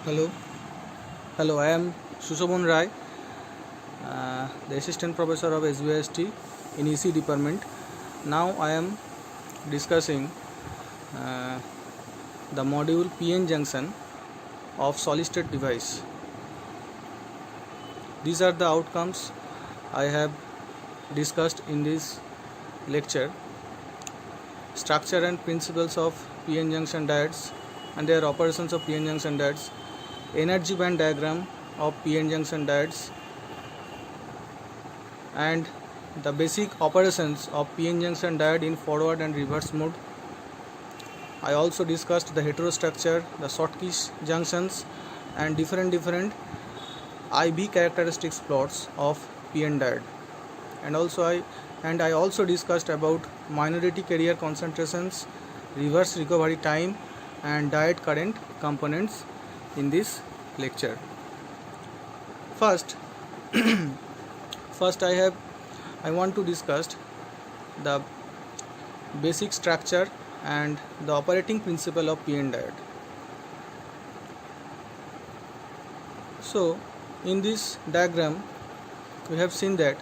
Hello, I am Susobhan, the Assistant Professor of SVIST in EC department. Now I am discussing uh, the module PN junction of solid state device. These are the outcomes I have discussed in this lecture: structure and principles of PN junction diodes and their operations of PN junction diodes, energy band diagram of PN junction diodes, and the basic operations of PN junction diode in forward and reverse mode. I also discussed the heterostructure, the Schottky junctions, and different IV characteristics plots of PN diode. And I also discussed about minority carrier concentrations, reverse recovery time, and diode current components in this lecture. First I want to discuss the basic structure and the operating principle of PN diode. So in this diagram we have seen that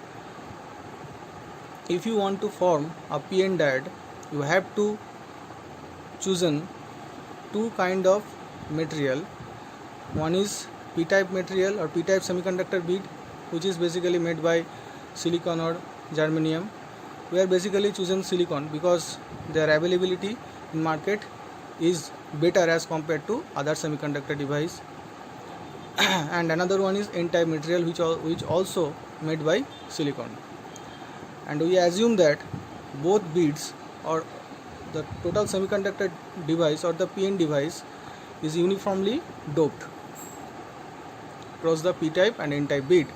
if you want to form a PN diode, you have to choose two kind of material. One is p-type material or p-type semiconductor bead, which is basically made by silicon or germanium. We are basically choosing silicon because their availability in market is better as compared to other semiconductor device. And another one is n-type material, which also made by silicon. And we assume that both beads or the total semiconductor device or the PN device is uniformly doped across the p-type and n-type bead.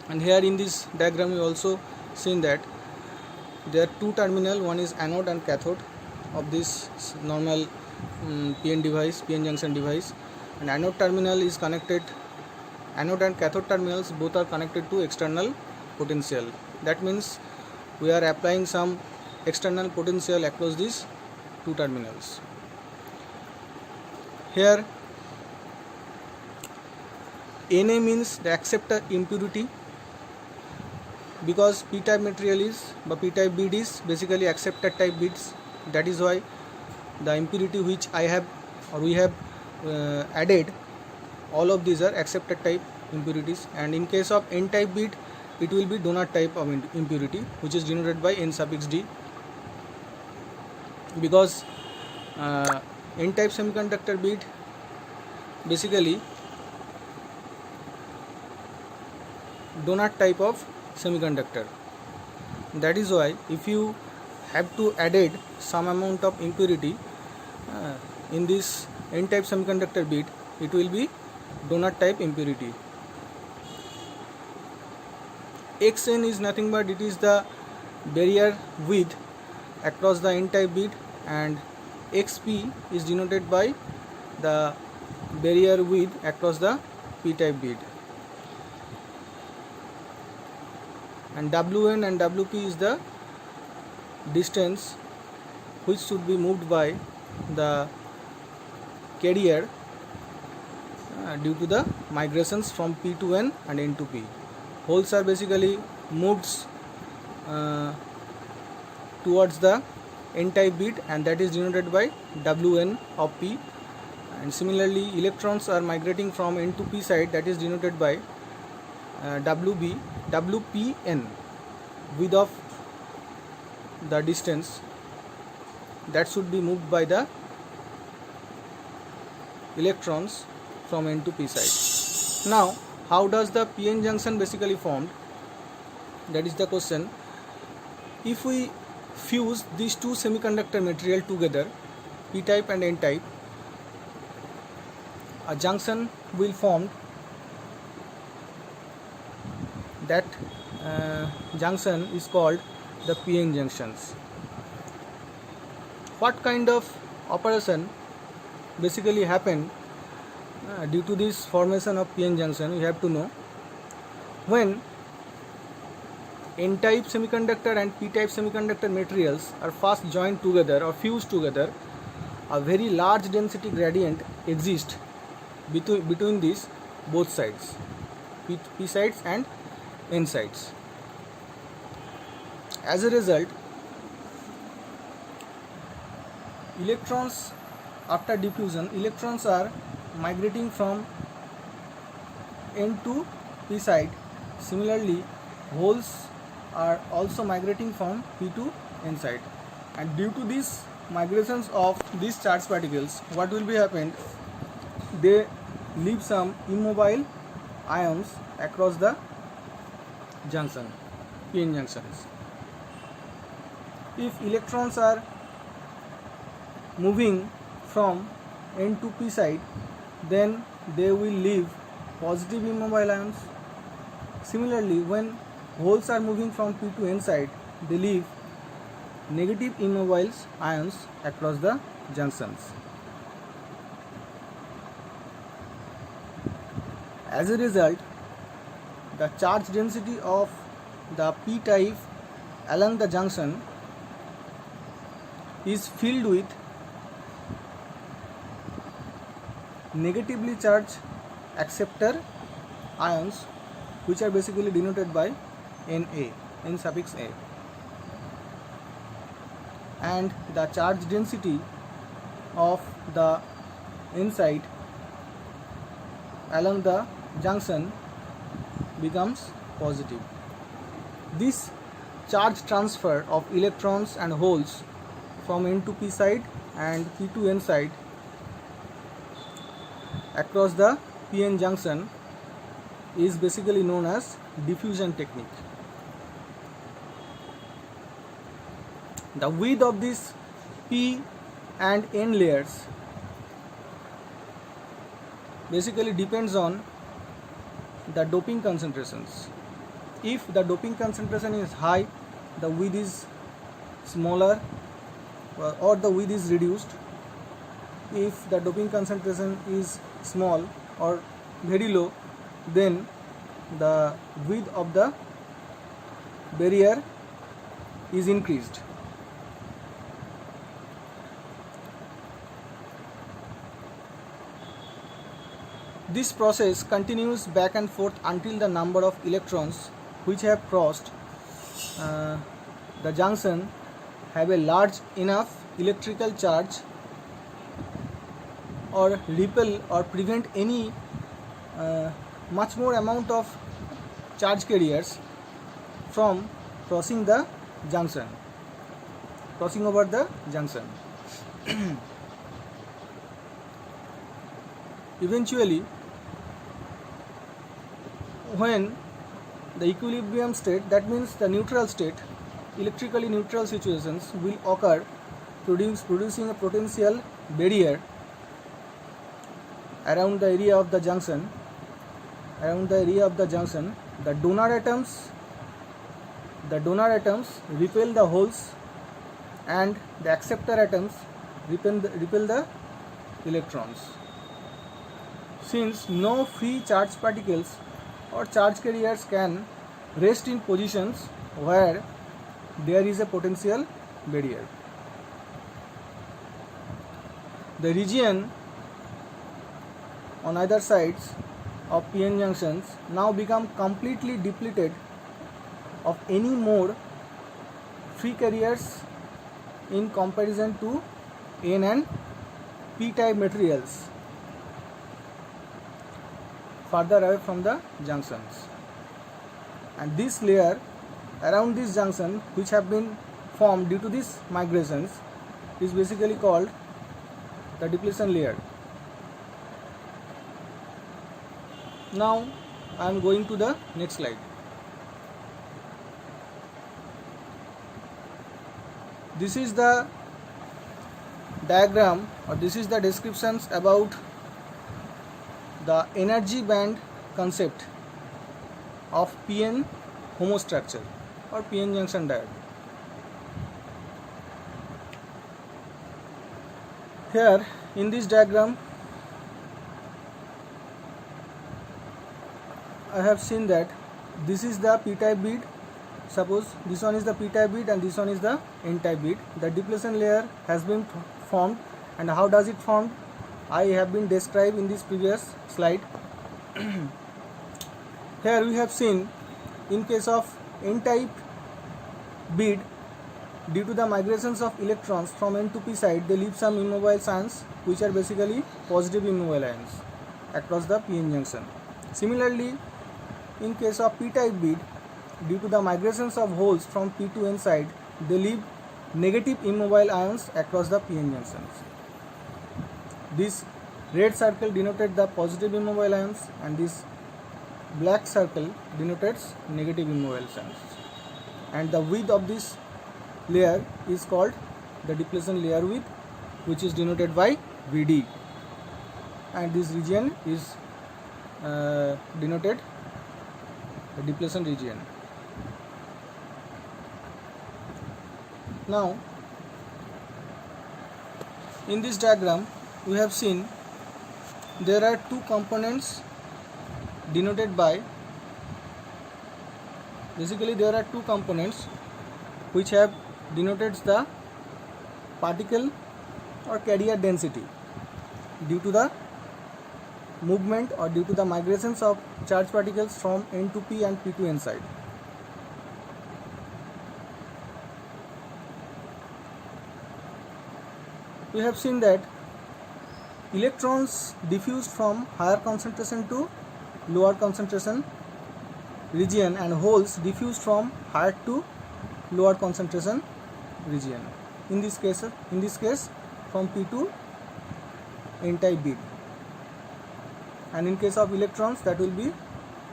And here in this diagram we also seen that there are two terminal, one is anode and cathode of this normal PN junction device, and anode terminal is connected, anode and cathode terminals both are connected to external potential. That means we are applying some external potential across these two terminals. Here Na means the acceptor impurity, because p-type material is, but p-type bead is basically acceptor type beads. That is why the impurity which we have added, all of these are acceptor type impurities. And in case of n-type bead, it will be donor type of impurity, which is denoted by n suffix d, because n-type semiconductor bead basically donor type of semiconductor. That is why if you have to added some amount of impurity in this n-type semiconductor bead, it will be donor type impurity. Xn is nothing but it is the barrier width across the n-type bead, and Xp is denoted by the barrier width across the p-type bead. And Wn and Wp is the distance which should be moved by the carrier due to the migrations from P to N and N to P. Holes are basically moved towards the n-type bead, and that is denoted by Wn of P. And similarly electrons are migrating from N to P side, that is denoted by Wpn, width of the distance that should be moved by the electrons from N to P side. Now how does the PN junction basically formed? That is the question. If we fuse these two semiconductor material together, p-type and n-type, a junction will form. That junction is called the PN junctions. What kind of operation basically happen due to this formation of PN junction? We have to know, when n-type semiconductor and p-type semiconductor materials are first joined together or fused together, a very large density gradient exists between these both sides, P sides and N sides. As a result, electrons, after diffusion, electrons are migrating from N to P side. Similarly, holes are also migrating from P to N side, and due to these migrations of these charged particles, what will be happened? They leave some immobile ions across the junction, PN junctions. If electrons are moving from N to P side, then they will leave positive immobile ions. Similarly, when holes are moving from P to N side, they leave negative immobile ions across the junctions. As a result, the charge density of the P type along the junction is filled with negatively charged acceptor ions, which are basically denoted by Na, N suffix A, and the charge density of the N side along the junction becomes positive. This charge transfer of electrons and holes from N to P side and P to N side across the PN junction is basically known as diffusion technique. The width of these P and N layers basically depends on the doping concentrations. If the doping concentration is high, the width is smaller or the width is reduced. If the doping concentration is small or very low, then the width of the barrier is increased. This process continues back and forth until the number of electrons which have crossed the junction have a large enough electrical charge or repel or prevent any much more amount of charge carriers from crossing the junction, crossing over the junction. Eventually, when the equilibrium state, that means the neutral state, electrically neutral situations will occur, producing a potential barrier around the area of the junction. The donor atoms repel the holes, and the acceptor atoms repel the electrons. Since no free charge particles or charge carriers can rest in positions where there is a potential barrier, the region on either sides of PN junctions now become completely depleted of any more free carriers in comparison to N and P type materials further away from the junctions. And this layer around this junction, which have been formed due to these migrations, is basically called the depletion layer. Now I am going to the next slide. This is the diagram, or this is the descriptions about the energy band concept of PN homostructure or PN junction diode. Here in this diagram I have seen that this is the p-type bead. Suppose this one is the p-type bead and this one is the n-type bead. The depletion layer has been formed, and how does it form? I have been described in this previous slide. Here we have seen, in case of n-type bead, due to the migrations of electrons from n to p side, they leave some immobile ions which are basically positive immobile ions across the p-n junction. Similarly, in case of p-type bead, due to the migrations of holes from p to n side, they leave negative immobile ions across the p-n junctions. This red circle denoted the positive immobile ions, and this black circle denotes negative immobile ions. And the width of this layer is called the depletion layer width, which is denoted by Vd, and this region is denoted the depletion region. Now, in this diagram we have seen there are two components denoted by, basically there are two components which have denoted the particle or carrier density due to the movement or due to the migrations of charge particles from n to p and p to n side. We have seen that electrons diffuse from higher concentration to lower concentration region, and holes diffuse from higher to lower concentration region. In this case from p to n-type bead, and in case of electrons that will be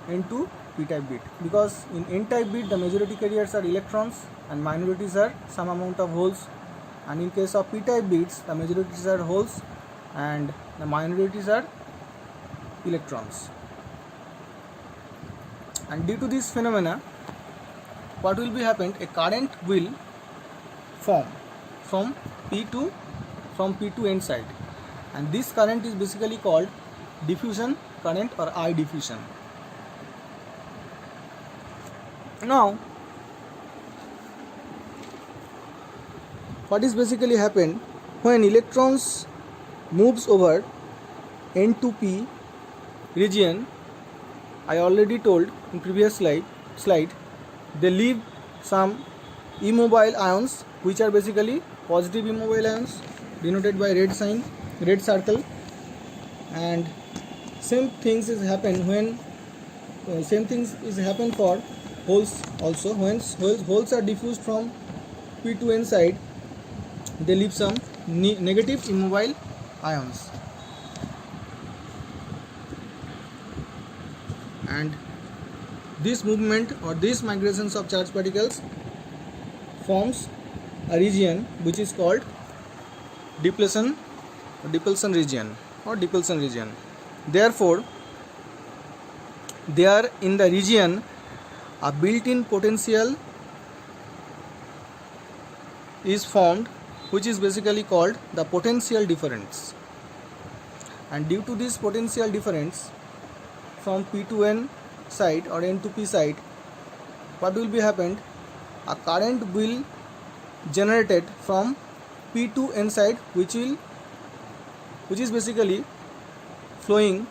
n to p-type bead, because in n-type bead the majority carriers are electrons and minorities are some amount of holes, and in case of p-type beads the majorities are holes and the minorities are electrons. And due to this phenomena, what will be happened? A current will form from p to n side, and this current is basically called diffusion current or I diffusion. Now, what is basically happened when electrons moves over n to p region? I already told in previous slide they leave some immobile ions which are basically positive immobile ions denoted by red circle, and same things is happen for holes also. When holes are diffused from p to n side, they leave some negative immobile ions, and this movement or these migrations of charged particles forms a region which is called depletion region. Therefore, there in the region a built-in potential is formed, which is basically called the potential difference. And due to this potential difference from p to n side or n to p side, what will be happened? A current will generated from p to n side, which is basically flowing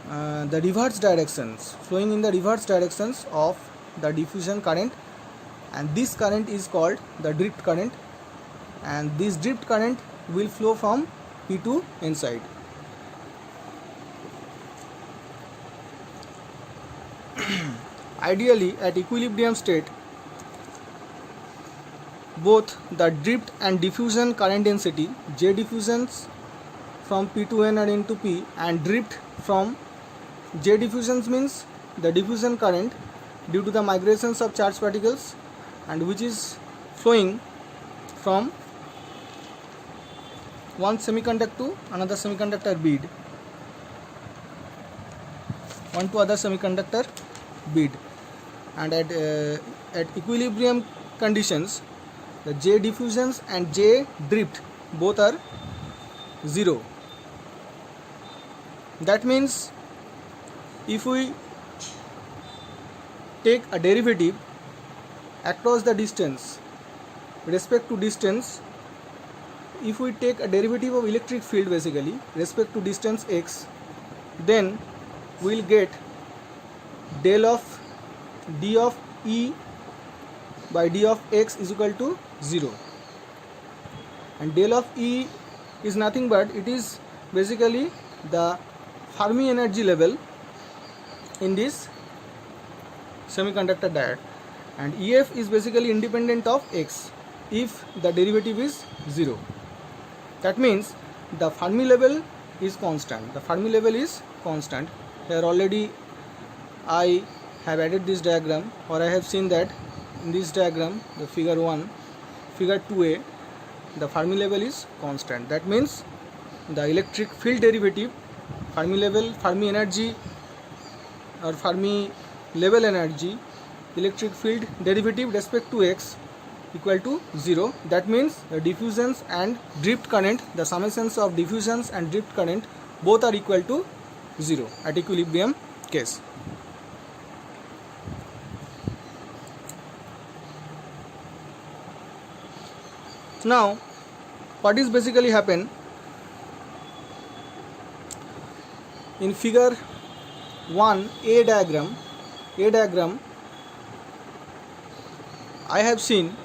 in the reverse directions of the diffusion current, and this current is called the drift current, and this drift current will flow from p to n side. Ideally, at equilibrium state, both the drift and diffusion current density, J diffusions from p to n or n to p, and drift from J diffusions means the diffusion current due to the migrations of charged particles, and which is flowing from one semiconductor to another semiconductor bead, one to other semiconductor bead, and at equilibrium conditions, the J diffusions and J drift both are 0. That means if we take a derivative across the distance, respect to distance, if we take a derivative of electric field basically respect to distance x, then we'll get del of d of E by d of x is equal to 0, and del of E is nothing but it is basically the Fermi energy level in this semiconductor diode, and EF is basically independent of x if the derivative is 0. That means the Fermi level is constant. The Fermi level is constant. Here already I have added this diagram, or I have seen that in this diagram, the figure 1, figure 2a, the Fermi level is constant. That means the electric field derivative, Fermi level, Fermi energy or Fermi level energy, electric field derivative respect to x equal to 0. That means the diffusions and drift current, the summations of diffusions and drift current both are equal to 0 at equilibrium case. Now what is basically happen in figure 1 A diagram, I have seen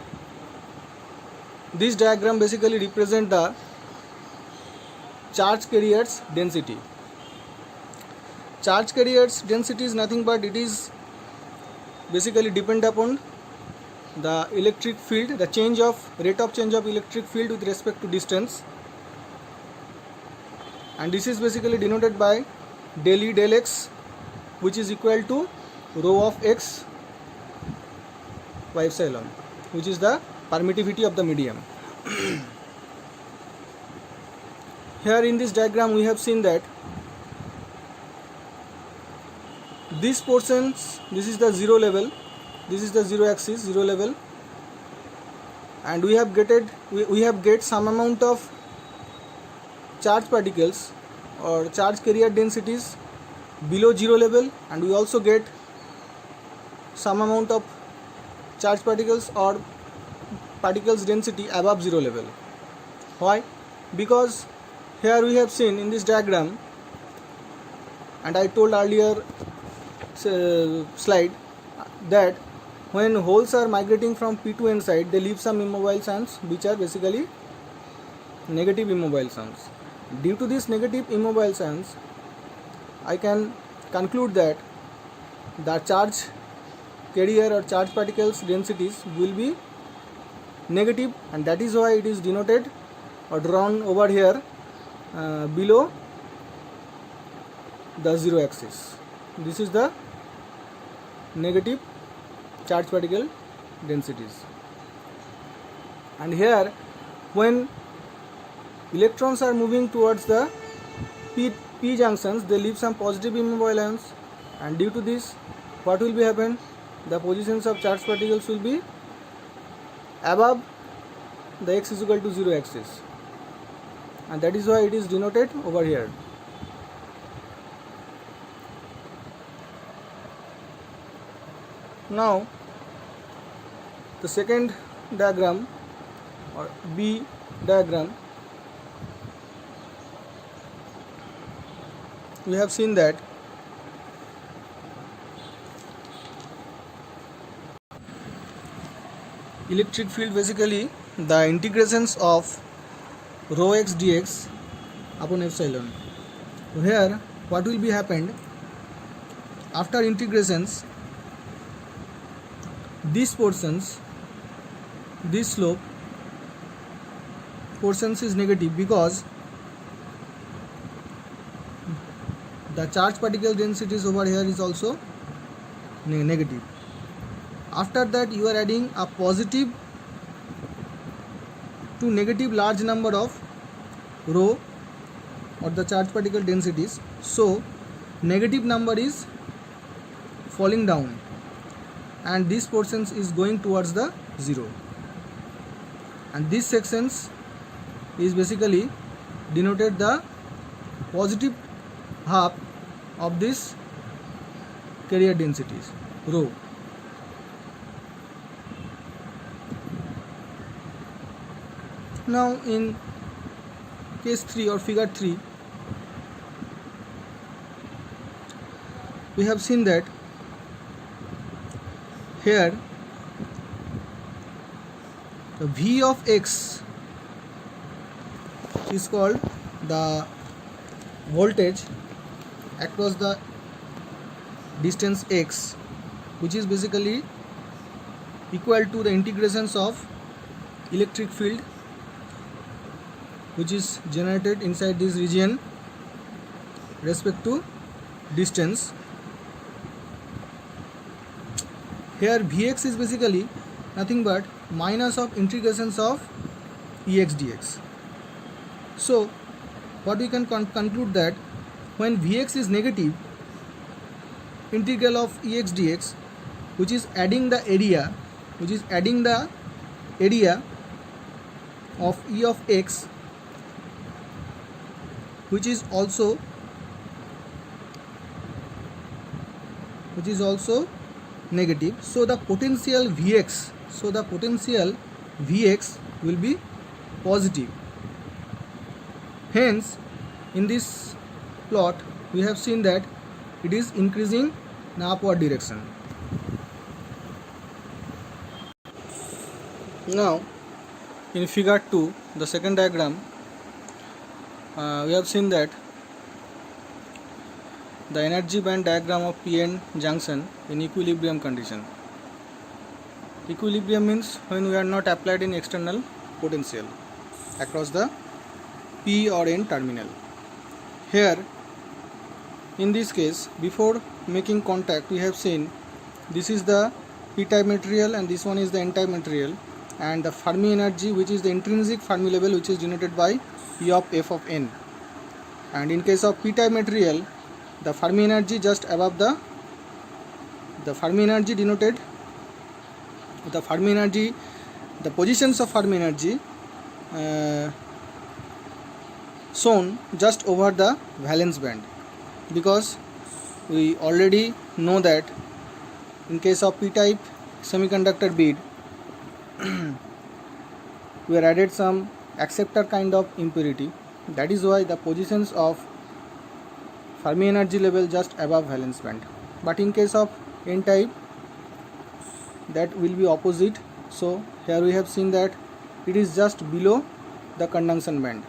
this diagram basically represent the charge carrier's density. Charge carrier's density is nothing but it is basically depend upon the electric field, the rate of change of electric field with respect to distance, and this is basically denoted by del E del x, which is equal to rho of x by epsilon, which is the permittivity of the medium. Here in this diagram we have seen that these portions, this is the zero level, this is the zero axis, zero level, and we have get some amount of charge particles or charge carrier densities below zero level, and we also get some amount of charge particles or particles density above zero level. Why? Because here we have seen in this diagram, and I told earlier slide that when holes are migrating from P to N side, they leave some immobile sands which are basically negative immobile sands. Due to this negative immobile sands, I can conclude that the charge carrier or charge particles densities will be negative, and that is why it is denoted or drawn over here below the zero axis. This is the negative charge particle densities, and here when electrons are moving towards the P junctions, they leave some positive immobile ions, and due to this what will be happen, the positions of charge particles will be above the x is equal to 0 axis, and that is why it is denoted over here. Now the second diagram or B diagram, we have seen that electric field basically the integrations of rho x dx upon epsilon. So here what will be happened after integrations, these portions, this slope portions is negative because the charge particle densities over here is also negative. After that you are adding a positive to negative large number of rho or the charge particle densities, so negative number is falling down and this portions is going towards the 0, and these sections is basically denoted the positive half of this carrier densities rho. Now in case 3 or figure 3, we have seen that here the V of x is called the voltage across the distance x, which is basically equal to the integrations of electric field which is generated inside this region respect to distance. Here Vx is basically nothing but minus of integrations of Ex dx. So what we can conclude that when Vx is negative, integral of Ex dx, which is adding the area of E of x, which is also negative. So the potential Vx will be positive. Hence, in this plot, we have seen that it is increasing in upward direction. Now, in figure 2, the second diagram, we have seen that the energy band diagram of p-n junction in equilibrium condition. Equilibrium means when we are not applied in external potential across the p or n terminal. Here, in this case, before making contact, we have seen this is the p-type material and this one is the n-type material, and the Fermi energy, which is the intrinsic Fermi level, which is denoted by E of f of n. And in case of p-type material, the Fermi energy just above the Fermi energy denoted the positions of Fermi energy shown just over the valence band, because we already know that in case of p-type semiconductor bead we are added some acceptor kind of impurity. That is why the positions of Fermi energy level just above valence band. But in case of n-type, that will be opposite. So here we have seen that it is just below the conduction band,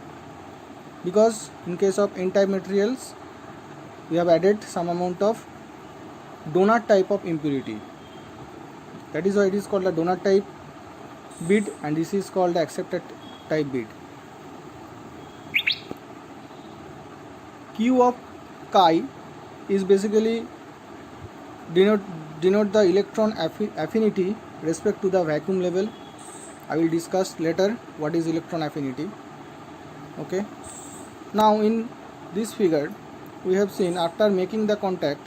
because in case of n-type materials we have added some amount of donut type of impurity. That is why it is called the donut type bead, and this is called the acceptor type bead. Q of chi is basically denote the electron affinity respect to the vacuum level. I will discuss later what is electron affinity. Okay. Now in this figure we have seen, after making the contact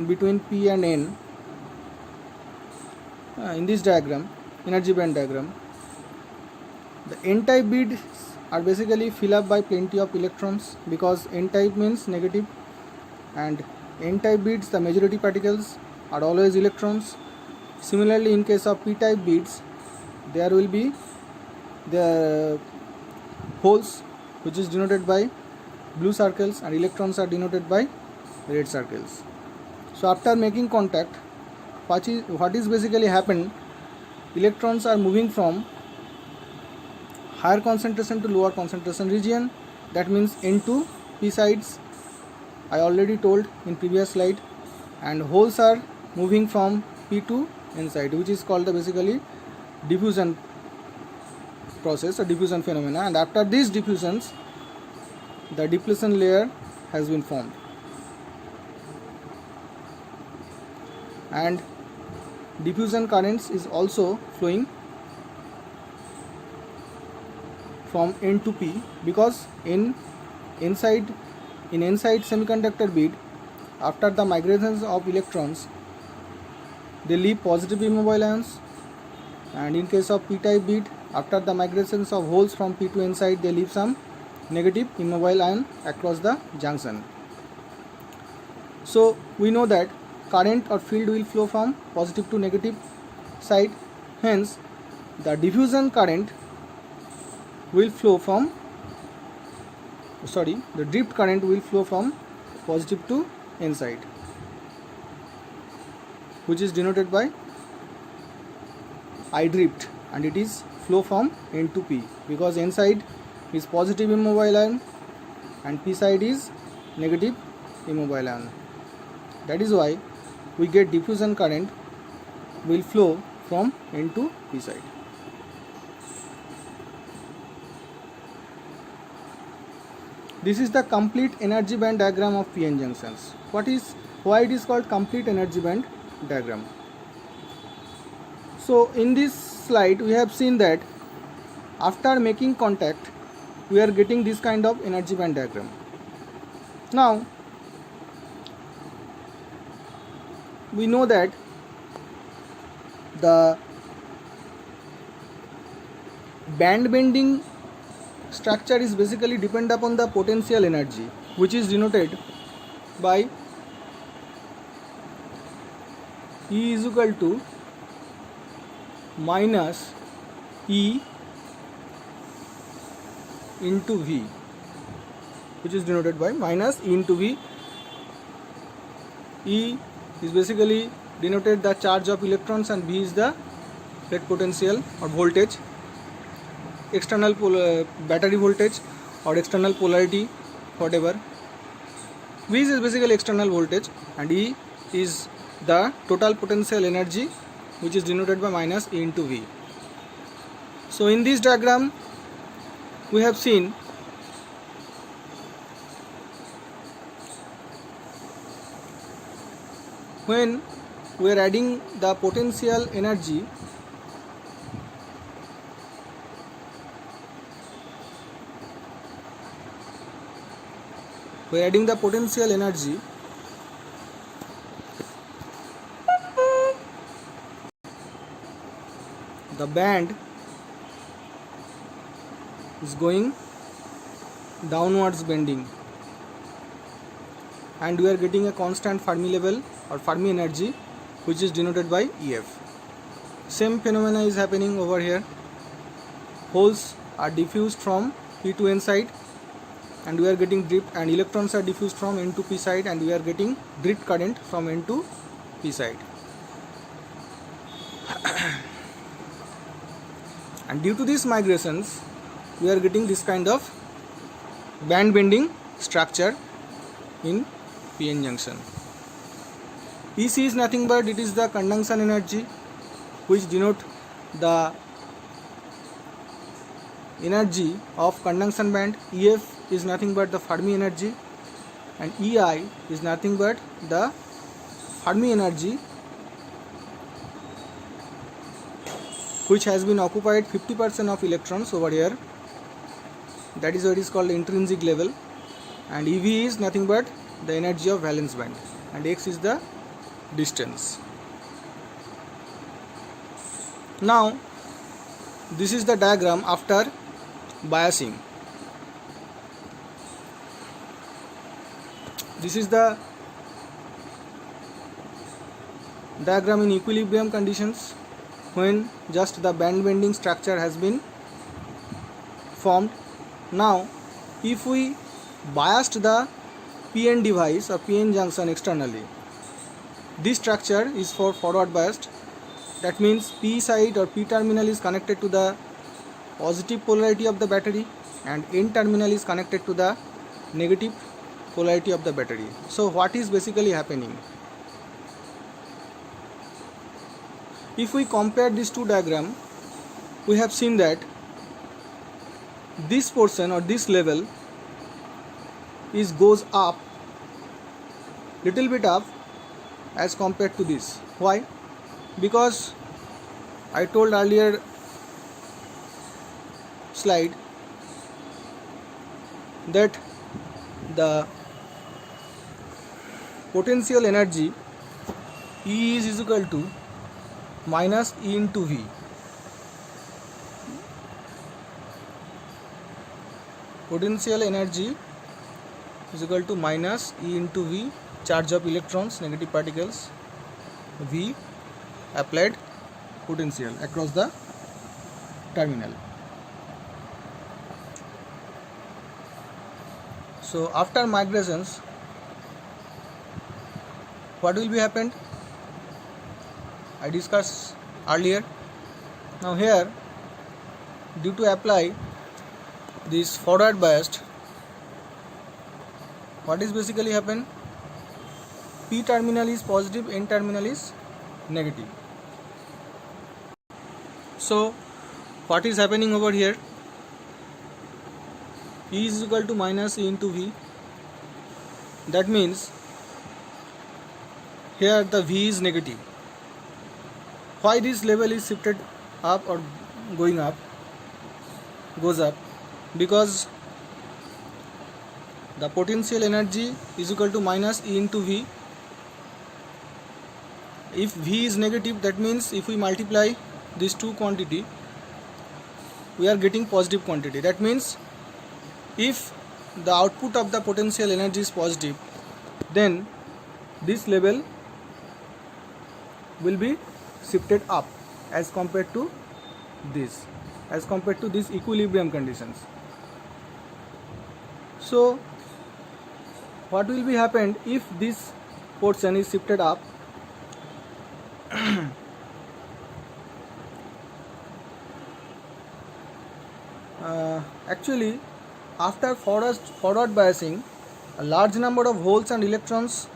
between P and N, in this diagram, energy band diagram, the n-type beads are basically filled up by plenty of electrons, because n-type means negative, and n-type beads, the majority particles are always electrons. Similarly, in case of p-type beads, there will be the holes, which is denoted by blue circles, and electrons are denoted by red circles. So after making contact, what is basically happened, electrons are moving from higher concentration to lower concentration region. That means n to p sides, I already told in previous slide, and holes are moving from p to n side, which is called the basically diffusion process or diffusion phenomena. And after these diffusions, the depletion layer has been formed, and diffusion currents is also flowing from n to p, because in inside semiconductor bead, after the migrations of electrons, they leave positive immobile ions, and in case of p-type bead, after the migrations of holes from p to n side, they leave some negative immobile ion across the junction. So we know that current or field will flow from positive to negative side. Hence, the diffusion current will flow from the drift current will flow from positive to N side, which is denoted by I drift, and it is flow from N to P, because N side is positive immobile ion and P side is negative immobile ion. That is why we get diffusion current will flow from N to P side. This is the complete energy band diagram of PN junctions. Why it is called complete energy band diagram? So in this slide we have seen that after making contact we are getting this kind of energy band diagram. Now we know that the band bending structure is basically depend upon the potential energy, which is denoted by E is equal to minus E into V, which is denoted by minus E into V. E is basically denoted the charge of electrons and V is the net potential or voltage, external battery voltage or external polarity, whatever. V is basically external voltage and E is the total potential energy, which is denoted by minus E into V. So in this diagram we have seen when we are adding the potential energy, the band is going downwards bending and we are getting a constant Fermi level or Fermi energy, which is denoted by EF. Same phenomena is happening over here. Holes are diffused from P to N side and we are getting drift, and electrons are diffused from N to P side and we are getting drift current from N to P side. And due to these migrations we are getting this kind of band bending structure in PN junction. EC is nothing but it is the conduction energy, which denote the energy of conduction band. EF is nothing but the Fermi energy, and EI is nothing but the Fermi energy which has been occupied 50% of electrons over here. That is why it is called the intrinsic level. And EV is nothing but the energy of valence band, and X is the distance. Now this is the diagram after biasing. This is the diagram in equilibrium conditions, when just the band bending structure has been formed. Now if we biased the PN device or PN junction externally, this structure is for forward biased. That means P side or P terminal is connected to the positive polarity of the battery and N terminal is connected to the negative polarity of the battery. So what is basically happening? If we compare these two diagrams, we have seen that this portion or this level goes up, little bit up as compared to this. Why? Because I told earlier slide that the potential energy E is equal to minus E into V. Potential energy is equal to minus E into V, charge of electrons, negative particles, V applied potential across the terminal. So after migrations, what will be happened? I discussed earlier. Now here, due to apply this forward biased, what is basically happen? P terminal is positive, N terminal is negative. So what is happening over here? E is equal to minus E into V. That means here the V is negative. Why this level is shifted up or goes up? Because the potential energy is equal to minus E into V. If V is negative, that means if we multiply these two quantity, we are getting positive quantity. That means if the output of the potential energy is positive, then this level will be shifted up as compared to these equilibrium conditions. So what will be happened if this portion is shifted up? Actually, after forward biasing, a large number of holes and electrons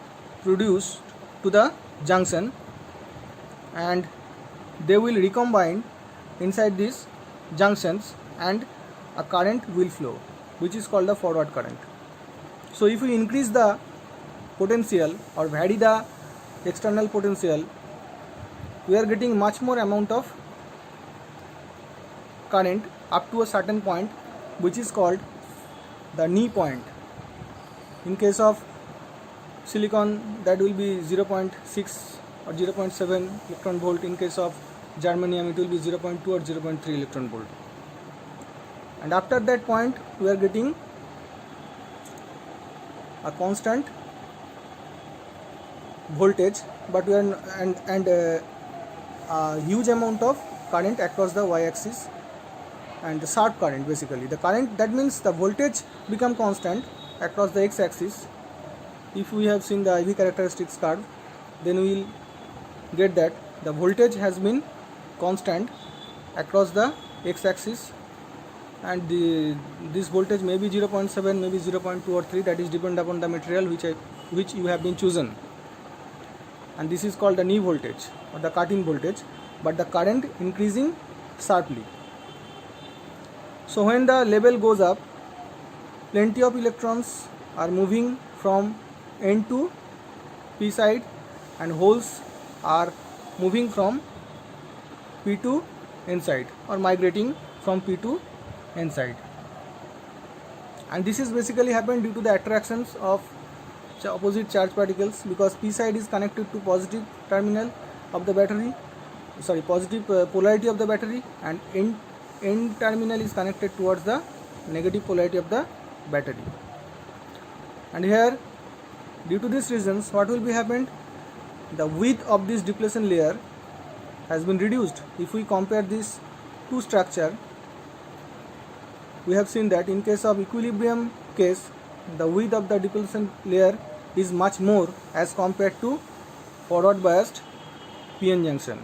produced to the junction, and they will recombine inside these junctions and a current will flow, which is called the forward current. So if we increase the potential or vary the external potential, we are getting much more amount of current up to a certain point, which is called the knee point. In case of silicon, that will be 0.6 or 0.7 electron volt. In case of germanium, it will be 0.2 or 0.3 electron volt. And after that point, we are getting a constant voltage, but we are a huge amount of current across the y-axis, and the sharp current, basically the current, that means the voltage become constant across the x-axis. If we have seen the IV characteristics curve, then we will get that the voltage has been constant across the x-axis, and this voltage may be 0.7, maybe 0.2 or 3, that is depend upon the material which you have been chosen, and this is called the knee voltage or the cut-in voltage, but the current increasing sharply. So when the level goes up, plenty of electrons are moving from N to P side, and holes are moving from P to N side or migrating from P to N side. And this is basically happened due to the attractions of opposite charge particles, because P side is connected to positive terminal of the battery, positive polarity of the battery, and N terminal is connected towards the negative polarity of the battery. And here, due to these reasons, what will be happened? The width of this depletion layer has been reduced. If we compare these two structure, we have seen that in case of equilibrium case, the width of the depletion layer is much more as compared to forward biased PN junction.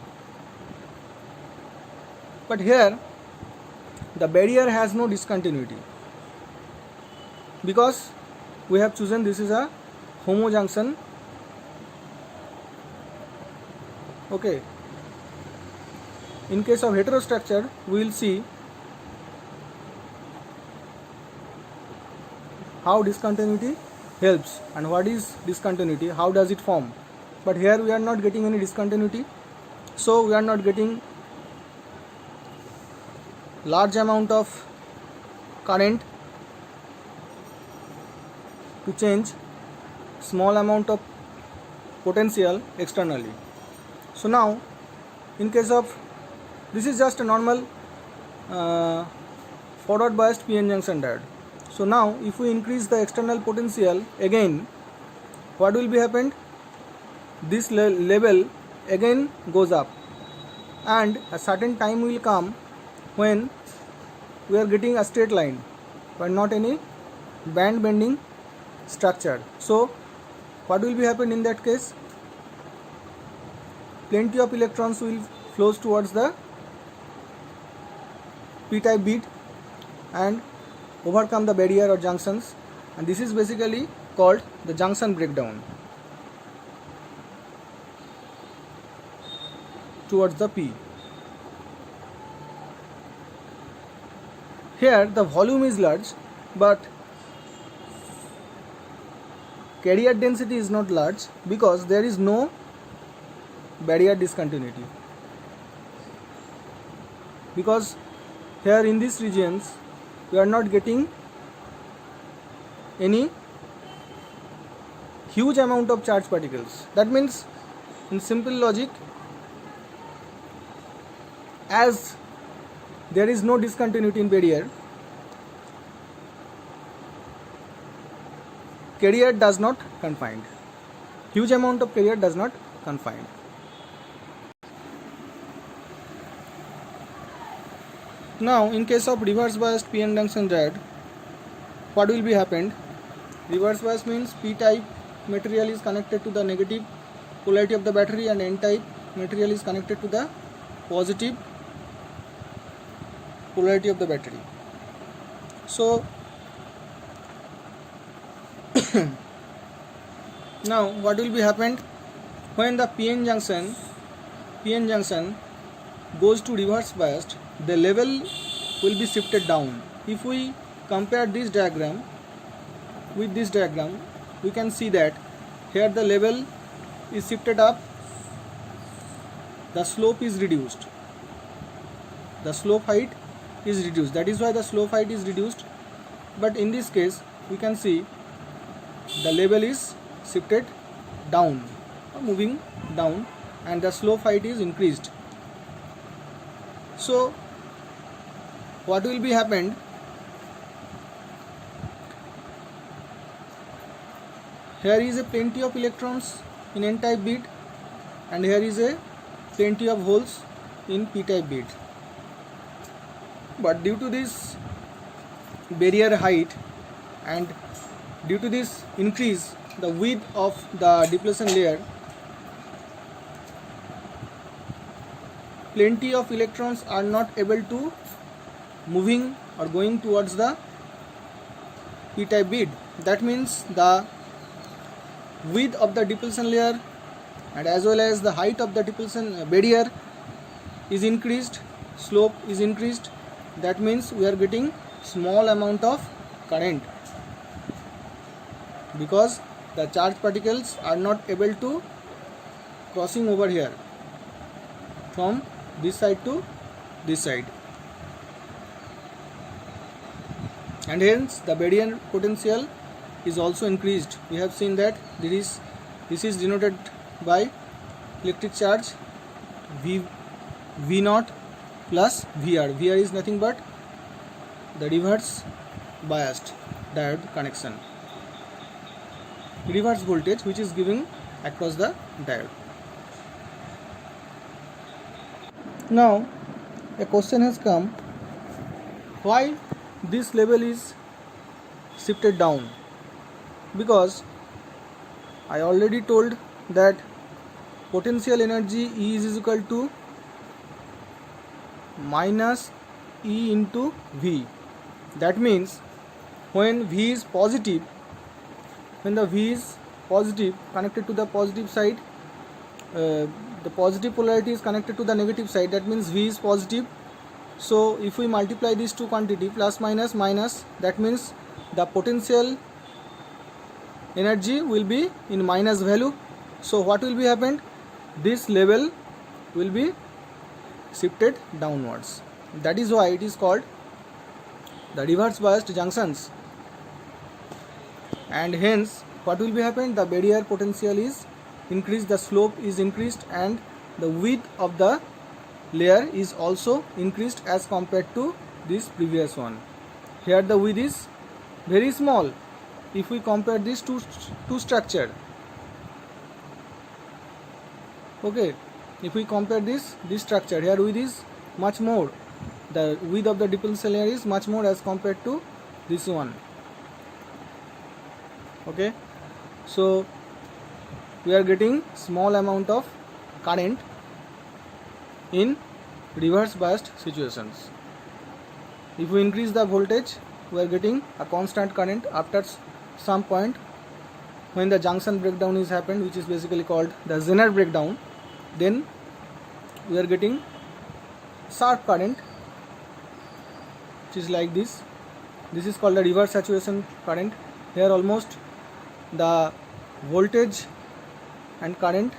But here the barrier has no discontinuity, because we have chosen this is a homo junction. Okay. In case of heterostructure, we will see how discontinuity helps and what is discontinuity, how does it form. But here we are not getting any discontinuity, so we are not getting large amount of current to change small amount of potential externally. So now, in case of this is just a normal forward biased PN junction diode. So now, if we increase the external potential again, what will be happened? This level again goes up, and a certain time will come when we are getting a straight line, but not any band bending structure. So what will be happen in that case? Plenty of electrons will flows towards the p-type bead and overcome the barrier or junctions, and this is basically called the junction breakdown towards the P. Here the volume is large, but carrier density is not large because there is no barrier discontinuity. Because here in these regions we are not getting any huge amount of charged particles. That means, in simple logic, as there is no discontinuity in barrier, carrier does not confined. Huge amount of carrier does not confined. Now, in case of reverse biased p-n junction diode, what will be happened? Reverse bias means p-type material is connected to the negative polarity of the battery and n-type material is connected to the positive polarity of the battery. So now what will be happened when the p-n junction goes to reverse biased? The level will be shifted down. If we compare this diagram with this diagram, we can see that here the level is shifted up, the slope is reduced, the slope height is reduced. That is why the slope height is reduced. But in this case we can see the level is shifted down, moving down, and the slope height is increased. So what will be happened? Here is a plenty of electrons in n-type bead and here is a plenty of holes in p-type bead. But due to this barrier height and due to this increase the width of the depletion layer, plenty of electrons are not able to moving or going towards the p-type bead. That means the width of the depletion layer and as well as the height of the depletion barrier is increased, slope is increased. That means we are getting small amount of current because the charged particles are not able to crossing over here from this side to this side, and hence the barrier potential is also increased. We have seen that this is denoted by electric charge V0 plus VR. VR is nothing but the reverse biased diode connection, reverse voltage which is given across the diode. Now a question has come, why this level is shifted down? Because I already told that potential energy E is equal to minus E into V. That means when V is positive, when the V is positive connected to the positive side, the positive polarity is connected to the negative side, that means V is positive. So if we multiply these two quantity plus minus minus, that means the potential energy will be in minus value. So what will be happened? This level will be shifted downwards. That is why it is called the reverse biased junctions, and hence what will be happened? The barrier potential is increased, the slope is increased, and the width of the layer is also increased as compared to this previous one. Here the width is very small if we compare these two structure. Okay, if we compare this structure, here width is much more, the width of the depletion layer is much more as compared to this one. Okay, so we are getting small amount of current in reverse biased situations. If we increase the voltage, we are getting a constant current. After some point, when the junction breakdown is happened, which is basically called the Zener breakdown, then we are getting sharp current, which is like this. This is called the reverse saturation current. Here almost the voltage and current,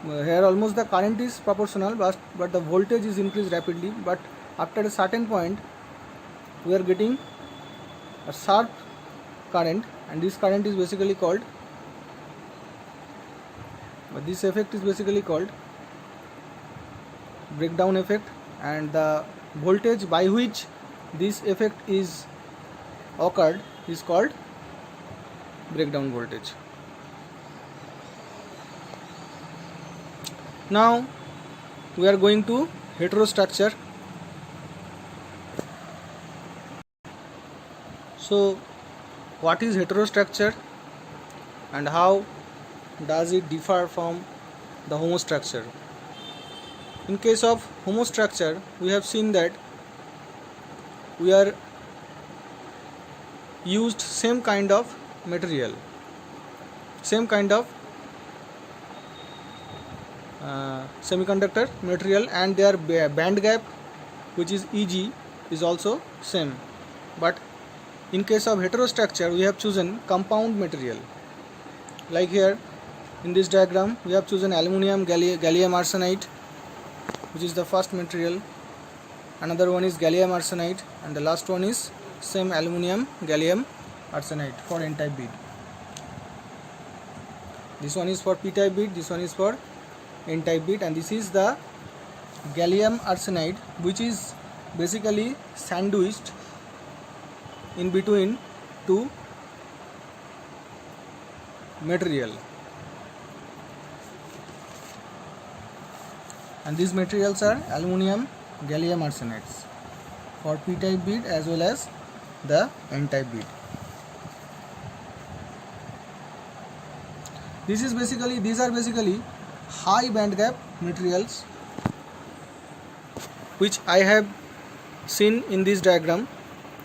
here almost the current is proportional, but the voltage is increased rapidly. But after a certain point, we are getting a sharp current, and this current is basically called, this effect is basically called breakdown effect, and the voltage by which this effect is occurred is called breakdown voltage. Now we are going to heterostructure. So what is heterostructure and how does it differ from the homostructure? In case of homostructure, we have seen that we are used same kind of material, same kind of semiconductor material, and their band gap, which is Eg, is also same. But in case of heterostructure, we have chosen compound material. Like here in this diagram, we have chosen aluminum gallium arsenide, which is the first material. Another one is gallium arsenide, and the last one is same aluminum gallium arsenide for n-type bead. This one is for p-type bead, this one is for n-type bead, and this is the gallium arsenide, which is basically sandwiched in between two material, and these materials are aluminum gallium arsenides for p-type bead as well as the n-type bead. These are basically high band gap materials, which I have seen in this diagram.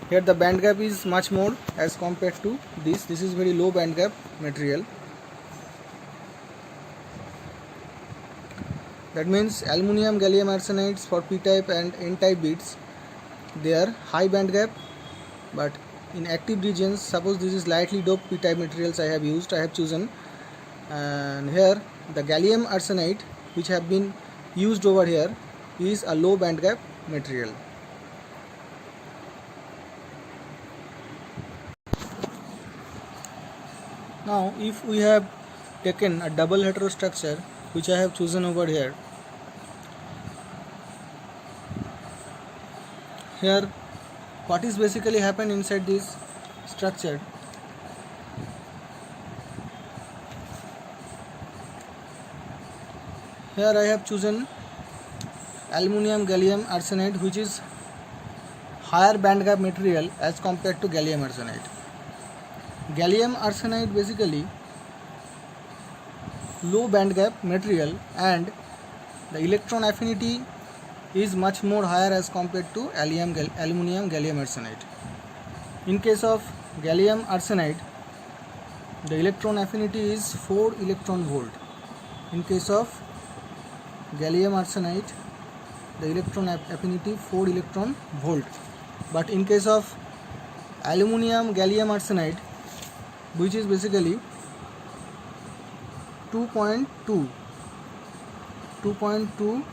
Here the band gap is much more as compared to this. This is very low band gap material. That means aluminum gallium arsenides for p-type and n-type beads, they are high band gap, but in active regions, suppose this is lightly doped p-type materials I have chosen, and here the gallium arsenide which have been used over here is a low band gap material. Now if we have taken a double heterostructure, which I have chosen over here, here what is basically happened inside this structure? Here I have chosen aluminum gallium arsenide, which is higher band gap material as compared to gallium arsenide. Gallium arsenide basically low band gap material, and the electron affinity is much more higher as compared to aluminum gallium arsenide. In case of gallium arsenide, the electron affinity is 4 electron volt. In case of gallium arsenide, the electron affinity 4 electron volt. But in case of aluminum gallium arsenide, which is basically 2.2 to 2.3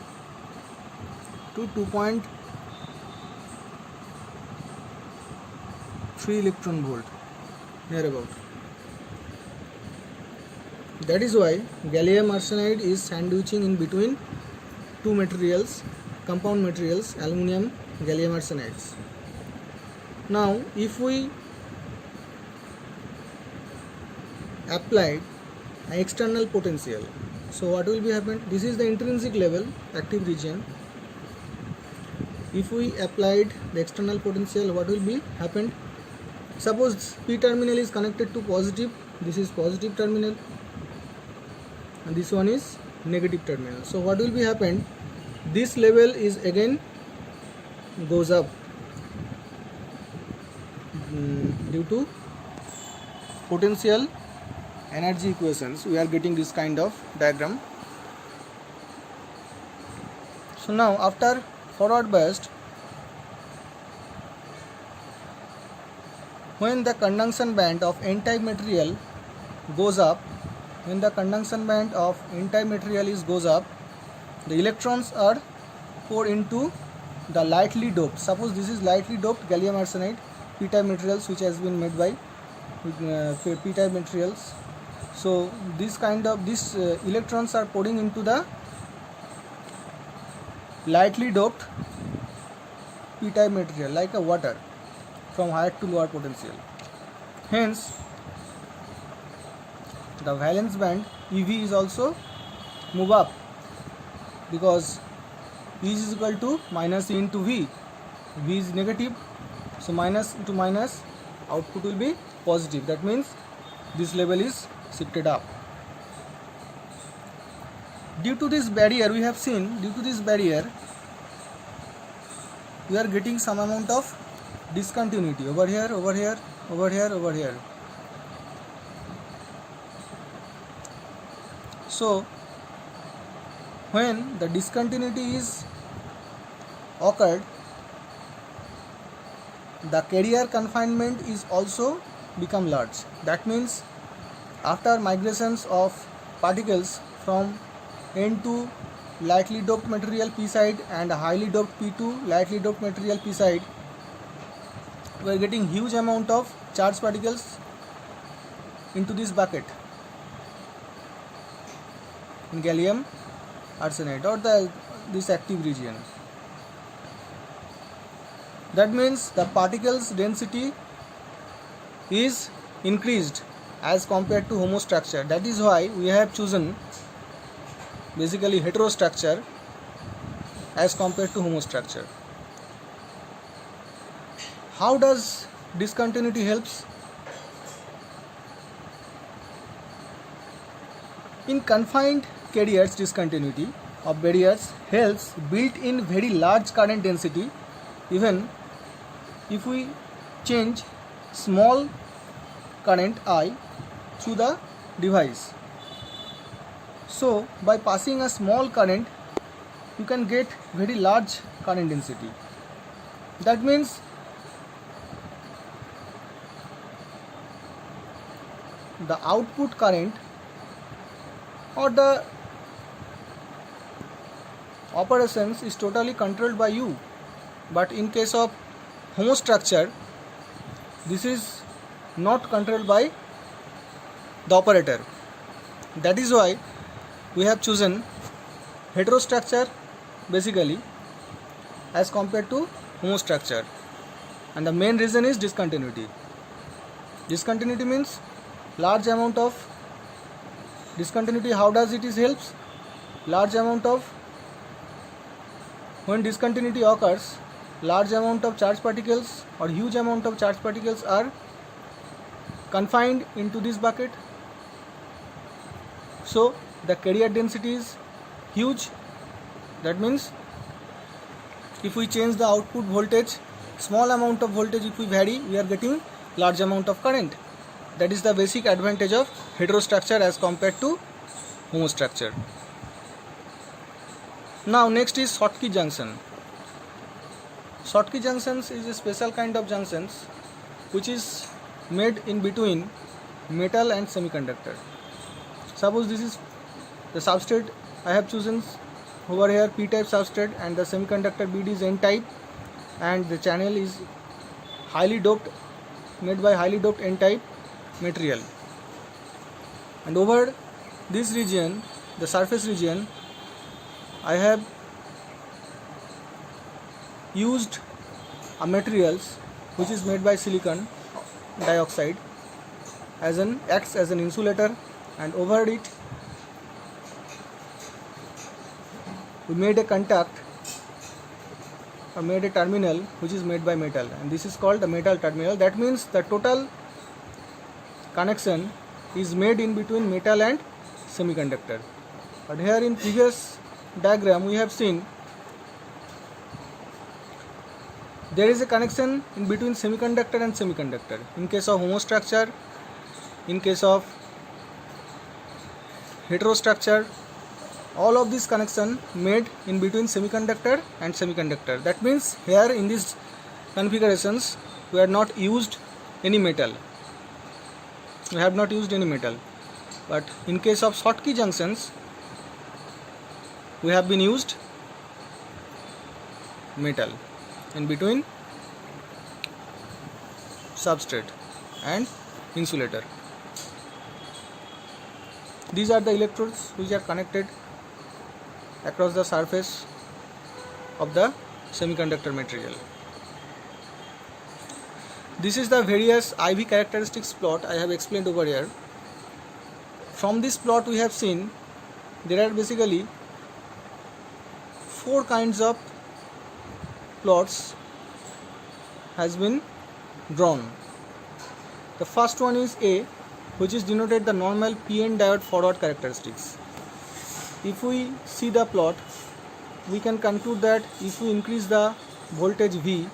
electron volt, thereabout. That is why gallium arsenide is sandwiching in between two materials, compound materials, aluminum gallium arsenides. Now if we applied an external potential, so what will be happen? This is the intrinsic level, active region. If we applied the external potential, what will be happened? Suppose P terminal is connected to positive, this is positive terminal and this one is negative terminal. So what will be happened, this level is again goes up due to potential energy equations. We are getting this kind of diagram. So now after forward biased, when the conduction band of n-type material goes up, when the conduction band of n-type material goes up, the electrons are poured into the lightly doped. Suppose this is lightly doped gallium arsenide p-type materials which has been made by p-type materials. So this kind of electrons are pouring into the lightly doped p-type material like a water from higher to lower potential. Hence the valence band EV is also move up because E is equal to minus E into V. V is negative, so minus into minus, output will be positive. That means this level is shifted up. Due to this barrier, we have seen, due to this barrier, we are getting some amount of discontinuity over here, over here, over here, over here. So when the discontinuity is occurred, the carrier confinement is also become large. That means after migrations of particles from N to lightly doped material P side and highly doped P to lightly doped material P side, we are getting huge amount of charged particles into this bucket in gallium arsenide or this active region. That means the particles density is increased as compared to homostructure. That is why we have chosen basically heterostructure as compared to homostructure. How does discontinuity helps? In confined carriers, discontinuity of barriers helps built in very large current density even if we change small current I through the device. So by passing a small current you can get very large current density. That means the output current or the operations is totally controlled by you, but in case of homostructure this is not controlled by the operator. That is why we have chosen heterostructure basically as compared to homostructure, and the main reason is discontinuity. Discontinuity means large amount of discontinuity. How does it helps? Large amount of, when discontinuity occurs, large amount of charged particles or huge amount of charged particles are confined into this bucket. So the carrier density is huge. That means if we change the output voltage, small amount of voltage if we vary, we are getting large amount of current. That is the basic advantage of heterostructure as compared to homostructure. Now next is Schottky junction. Schottky junctions is a special kind of junctions which is made in between metal and semiconductor. Suppose this is the substrate I have chosen over here, p-type substrate, and the semiconductor bead is n-type, and the channel is highly doped, made by highly doped n-type material. And over this region, the surface region, I have used a materials which is made by silicon dioxide acts as an insulator, and over it we made a contact or made a terminal which is made by metal, and this is called the metal terminal. That means the total connection is made in between metal and semiconductor. But here in previous diagram we have seen there is a connection in between semiconductor and semiconductor. In case of homostructure, in case of heterostructure, all of this connection made in between semiconductor and semiconductor. That means here in these configurations we have not used any metal. We have not used any metal. But in case of Schottky junctions, we have been used metal in between substrate and insulator. These are the electrodes which are connected across the surface of the semiconductor material. This is the various IV characteristics plot I have explained over here. From this plot we have seen there are basically 4 kinds of plots has been drawn. The first one is A, which is denoted the normal PN diode forward characteristics. If we see the plot, we can conclude that if we increase the voltage V,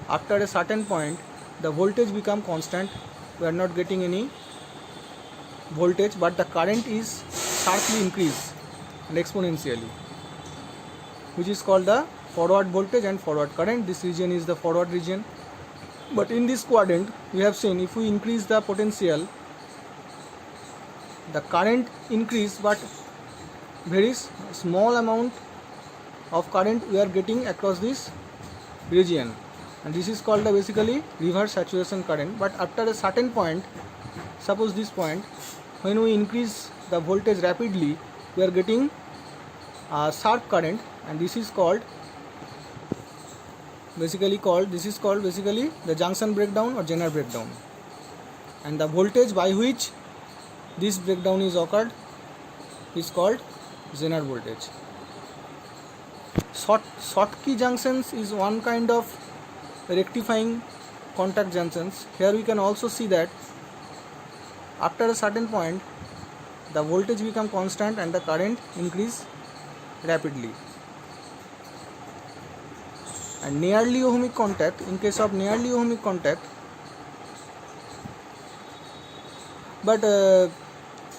after a certain point the voltage become constant. We are not getting any voltage, but the current is sharply increased and exponentially, which is called the forward voltage and forward current. This region is the forward region. But in this quadrant we have seen if we increase the potential, the current increase, but very small amount of current we are getting across this region, and this is called the basically reverse saturation current. But after a certain point, suppose this point, when we increase the voltage rapidly, we are getting a sharp current, and this is called basically the junction breakdown or Zener breakdown, and the voltage by which this breakdown is occurred is called Zener voltage. Schottky junctions is one kind of rectifying contact junctions. Here we can also see that after a certain point the voltage become constant and the current increase rapidly. And nearly ohmic contact, in case of nearly ohmic contact, but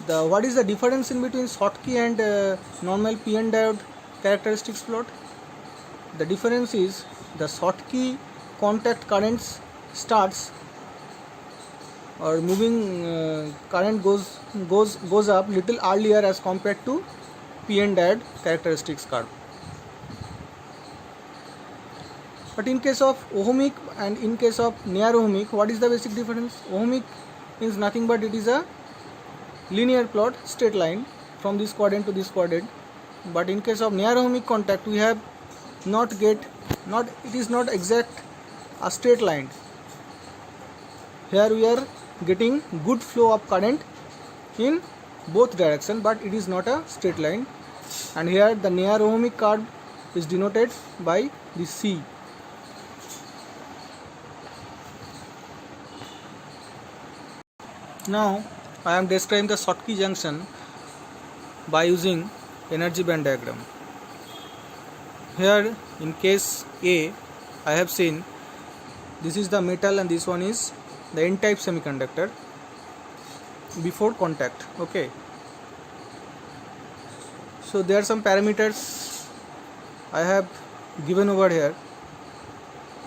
what is the difference in between Schottky and normal PN diode characteristics plot? The difference is the Schottky contact currents starts or moving current goes up little earlier as compared to PN diode characteristics curve. But in case of ohmic and in case of near ohmic, what is the basic difference? Ohmic means nothing but it is a linear plot, straight line from this quadrant to this quadrant. But in case of near ohmic contact, we have it is not exact a straight line. Here we are getting good flow of current in both direction, but it is not a straight line. And here the near ohmic curve is denoted by the C. Now I am describing the Schottky junction by using energy band diagram. Here in case A, I have seen this is the metal and this one is the N-type semiconductor before contact. Okay. So there are some parameters I have given over here.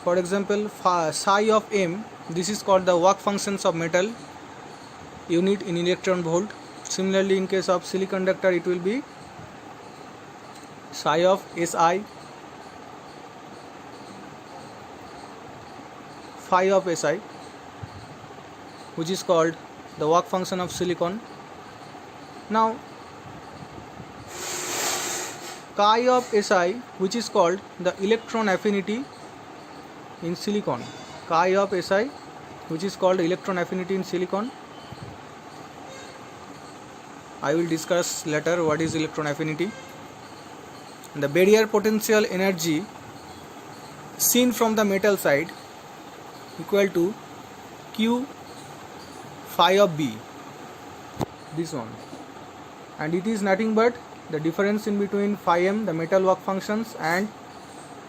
For example, psi of m, this is called the work functions of metal unit in electron volt. Similarly, in case of semiconductor, it will be psi of Si, phi of Si, which is called the work function of silicon. Now, chi of Si, which is called the electron affinity in silicon. Chi of Si, which is called electron affinity in silicon. I will discuss later what is electron affinity. And the barrier potential energy seen from the metal side equal to Q phi of B, this one, and it is nothing but the difference in between phi m, the metal work functions, and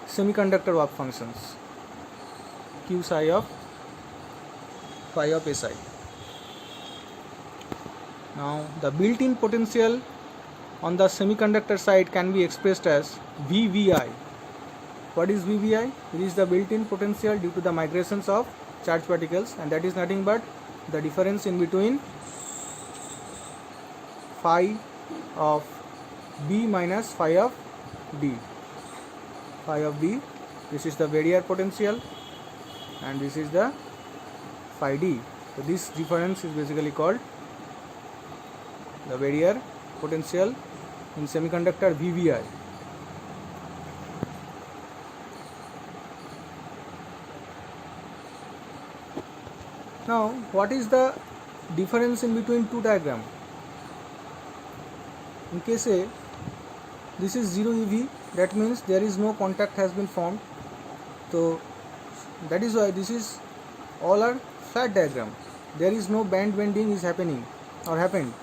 semiconductor work functions, Q psi of phi of Si. Now the built-in potential on the semiconductor side can be expressed as VVI. What is VVI? It is the built-in potential due to the migrations of charged particles, and that is nothing but the difference in between phi of B minus phi of D. Phi of B, this is the barrier potential, and this is the phi D. So this difference is basically called the barrier potential in semiconductor, VVI. Now, what is the difference in between two diagrams? In case A, this is 0 eV, that means there is no contact has been formed. So that is why this is all are flat diagram. There is no band bending is happening or happened.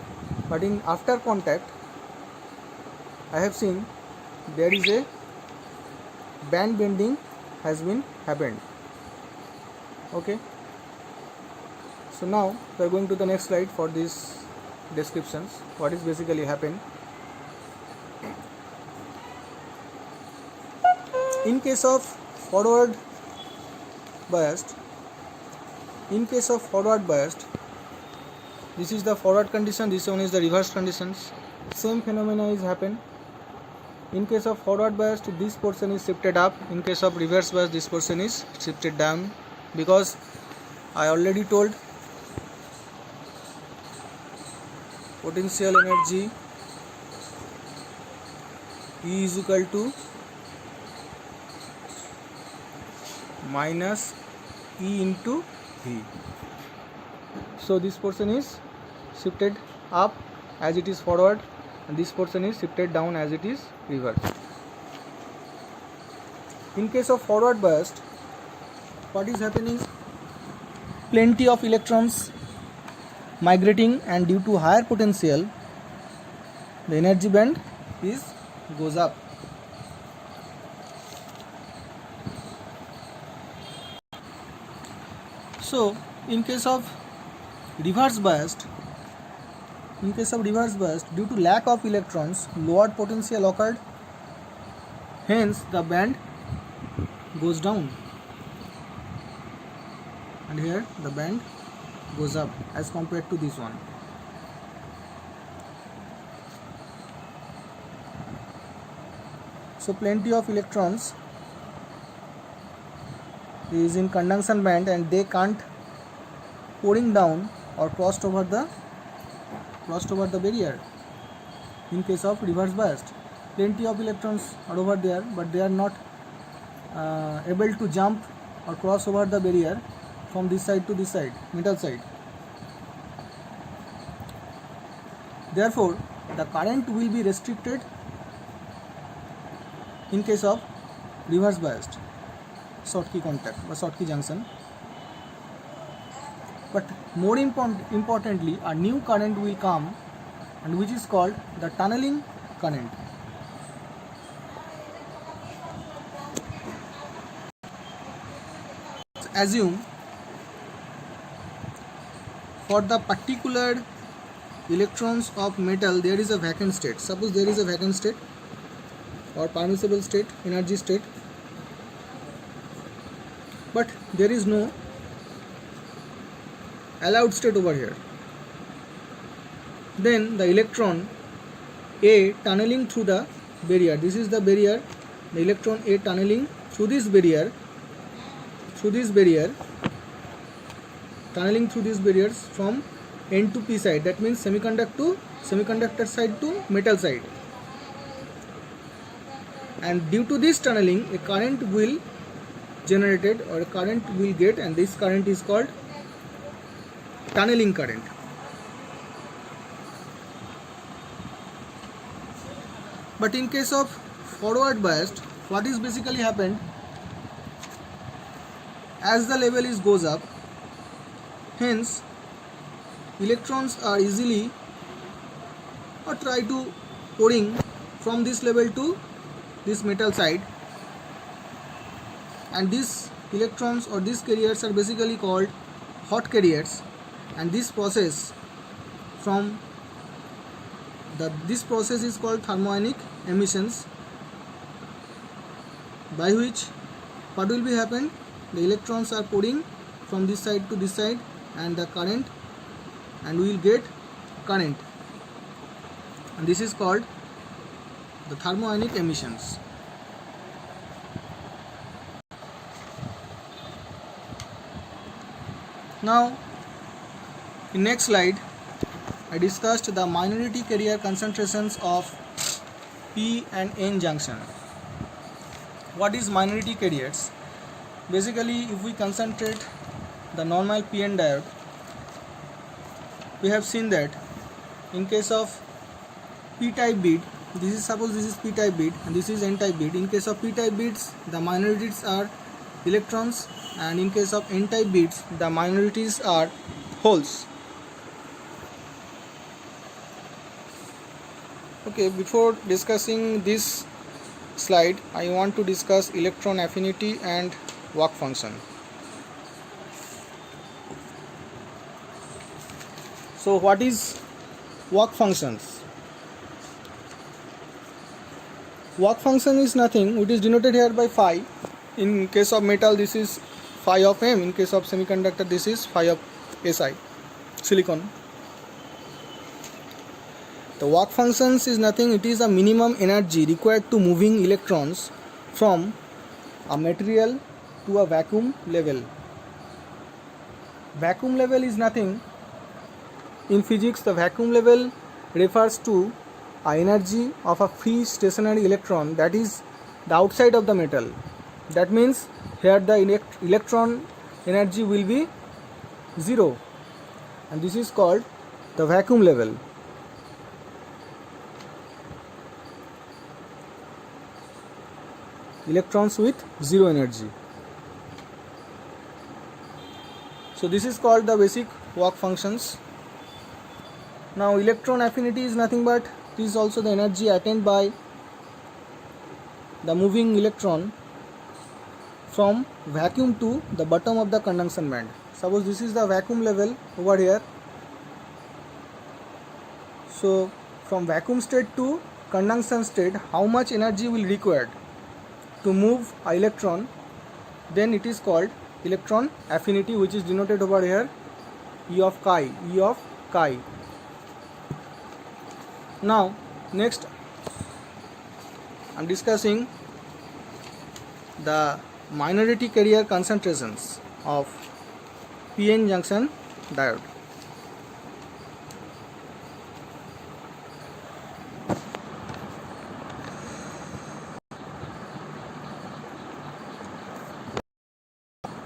But in after contact, I have seen there is a band bending has been happened. Okay. So now we are going to the next slide for these descriptions. What is basically happened? In case of forward biased, this is the forward condition, this one is the reverse conditions. Same phenomena is happen. In case of forward biased, this portion is shifted up. In case of reverse biased, this portion is shifted down, because I already told potential energy E is equal to minus E into V. So this portion is shifted up as it is forward, and this portion is shifted down as it is reverse. In case of forward biased, what is happening? Plenty of electrons migrating, and due to higher potential, the energy band goes up. So in case of reverse biased, due to lack of electrons, lowered potential occurred, hence the band goes down, and here the band goes up as compared to this one. So plenty of electrons is in conduction band, and they can't pouring down or crossed over the barrier. In case of reverse biased, plenty of electrons are over there, but they are not able to jump or cross over the barrier from this side to this side, metal side. Therefore, the current will be restricted in case of reverse biased Schottky contact or Schottky junction. But more importantly, a new current will come, and which is called the tunneling current. Assume for the particular electrons of metal there is a vacant state. Suppose there is a vacant state or permissible state, energy state, but there is no allowed state over here. Then the electron A tunneling through the barrier, this is the barrier, the electron A tunneling through this barrier, tunneling through these barriers from N to P side, that means semiconductor side to metal side, and due to this tunneling a current will generated or a current will get, and this current is called tunneling current. But in case of forward biased, what is basically happened? as the level goes up, hence electrons are easily or try to pouring from this level to this metal side, and these electrons or these carriers are basically called hot carriers, and this process is called thermionic emissions, by which what will be happen, the electrons are pouring from this side to this side and the current, and we will get current, and this is called the thermionic emissions. Now in next slide I discussed the minority carrier concentrations of P and N junction. What is minority carriers? Basically, if we concentrate the normal PN diode, we have seen that in case of P-type bead, suppose this is P-type bead and this is N-type bead. In case of P-type beads, the minorities are electrons, and in case of N-type beads, the minorities are holes. Okay, before discussing this slide, I want to discuss electron affinity and work function. So what is work functions? Work function is nothing, it is denoted here by phi. In case of metal, this is phi of m. In case of semiconductor, this is phi of Si, silicon. The work functions is nothing, it is a minimum energy required to moving electrons from a material to a vacuum level. Vacuum level is nothing. In physics, the vacuum level refers to a energy of a free stationary electron, that is the outside of the metal. That means here the electron energy will be 0, and this is called the vacuum level. Electrons with 0 energy. So this is called the basic work functions. Now electron affinity is nothing but this is also the energy attained by the moving electron from vacuum to the bottom of the conduction band. Suppose this is the vacuum level over here. So from vacuum state to conduction state, how much energy will required to move an electron, then it is called electron affinity, which is denoted over here E of chi. Now next I am discussing the minority carrier concentrations of PN junction diode.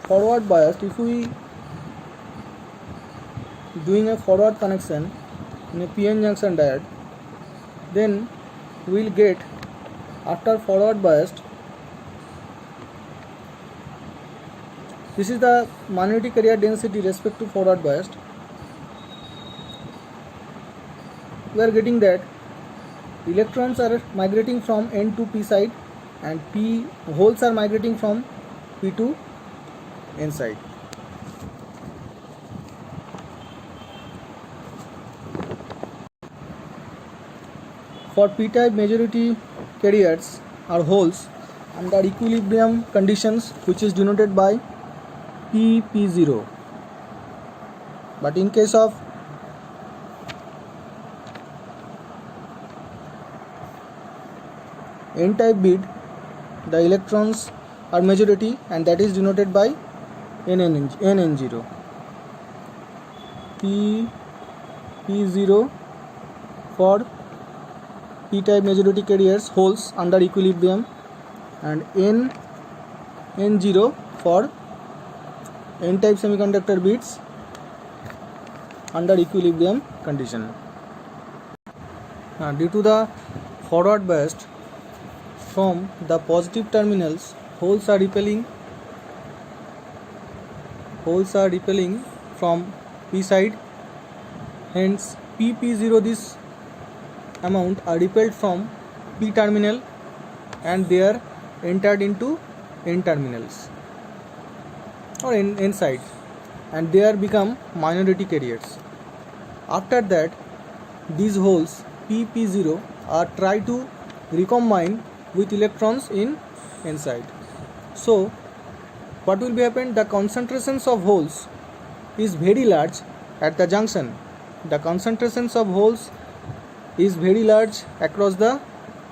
Forward biased, if we doing a forward connection in a PN junction diode, then we will get, after forward biased, this is the minority carrier density respect to forward biased. We are getting that electrons are migrating from N to P side and P holes are migrating from P to N side. For P-type majority carriers are holes under equilibrium conditions, which is denoted by P0. But in case of N-type bead, the electrons are majority, and that is denoted by NN0. P0 for P-type majority carriers holes under equilibrium, and N0 for N-type semiconductor beads under equilibrium condition. Due to the forward biased, from the positive terminals, holes are repelling holes are repelling from P side, hence PP0 this amount are repelled from P terminal and they are entered into N terminals or N sides, and they are become minority carriers. After that, these holes PP0 are try to recombine with electrons in N side. So what will be happen? The concentrations of holes is very large at the junction. The concentrations of holes is very large across the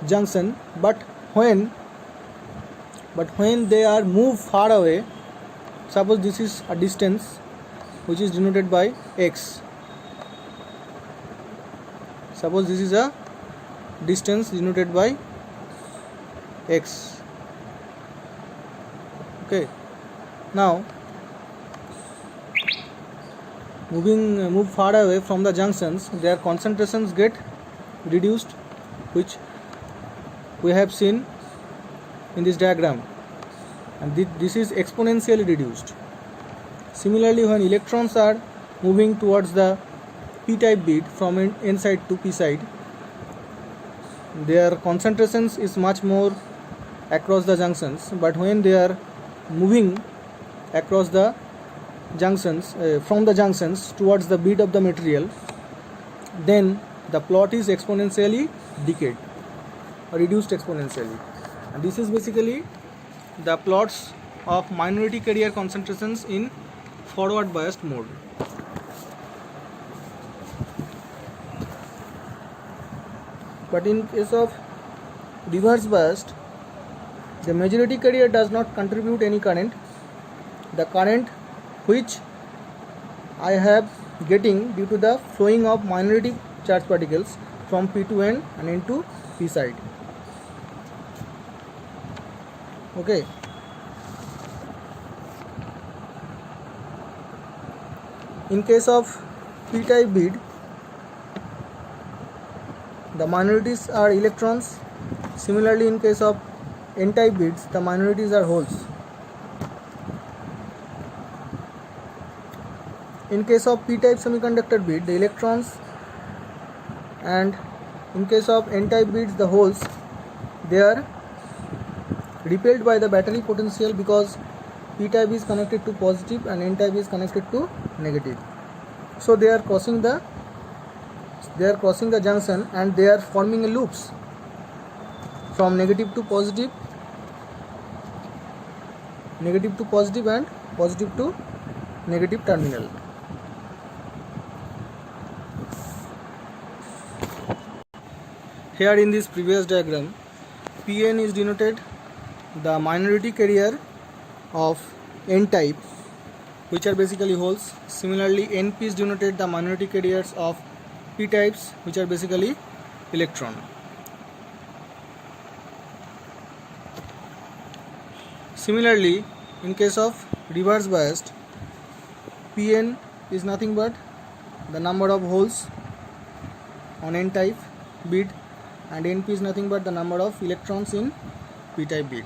junction, but when they are moved far away, suppose this is a distance which is denoted by x. Suppose this is a distance denoted by x. Okay. Now move far away from the junctions, their concentrations get reduced, which we have seen in this diagram, and this is exponentially reduced. Similarly, when electrons are moving towards the p-type bead from N side to p side, their concentrations is much more across the junctions, but when they are moving across the junctions from the junctions towards the bead of the material, then the plot is exponentially decayed or reduced exponentially. And this is basically the plots of minority carrier concentrations in forward biased mode. But in case of reverse biased, the majority carrier does not contribute any current. The current which I have getting due to the flowing of minority charge particles from P to N and N to P side. Okay. In case of p-type bead, the minorities are electrons. Similarly, in case of n-type beads, the minorities are holes. In case of p-type semiconductor bead, the electrons, and in case of n-type beads, the holes, they are repelled by the battery potential because p-type is connected to positive and n-type is connected to negative. So they are crossing the junction and they are forming loops from negative to positive and positive to negative terminal. Here in this previous diagram, Pn is denoted the minority carrier of n-type, which are basically holes. Similarly, Np is denoted the minority carriers of p-types, which are basically electron. Similarly, in case of reverse biased, Pn is nothing but the number of holes on n-type bead, and Np is nothing but the number of electrons in p-type bead.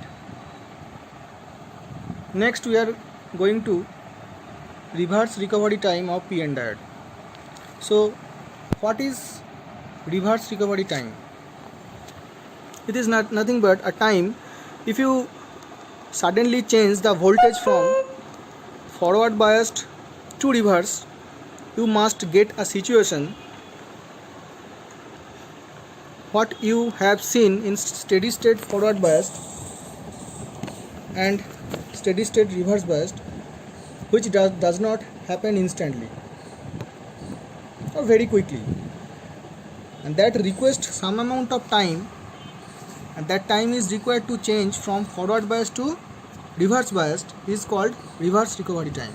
Next, we are going to reverse recovery time of PN diode. So, what is reverse recovery time? It is nothing but a time if you suddenly change the voltage from forward biased to reverse, you must get a situation what you have seen in steady state forward biased and steady state reverse biased, which does not happen instantly or very quickly, and that requires some amount of time, and that time is required to change from forward biased to reverse biased is called reverse recovery time.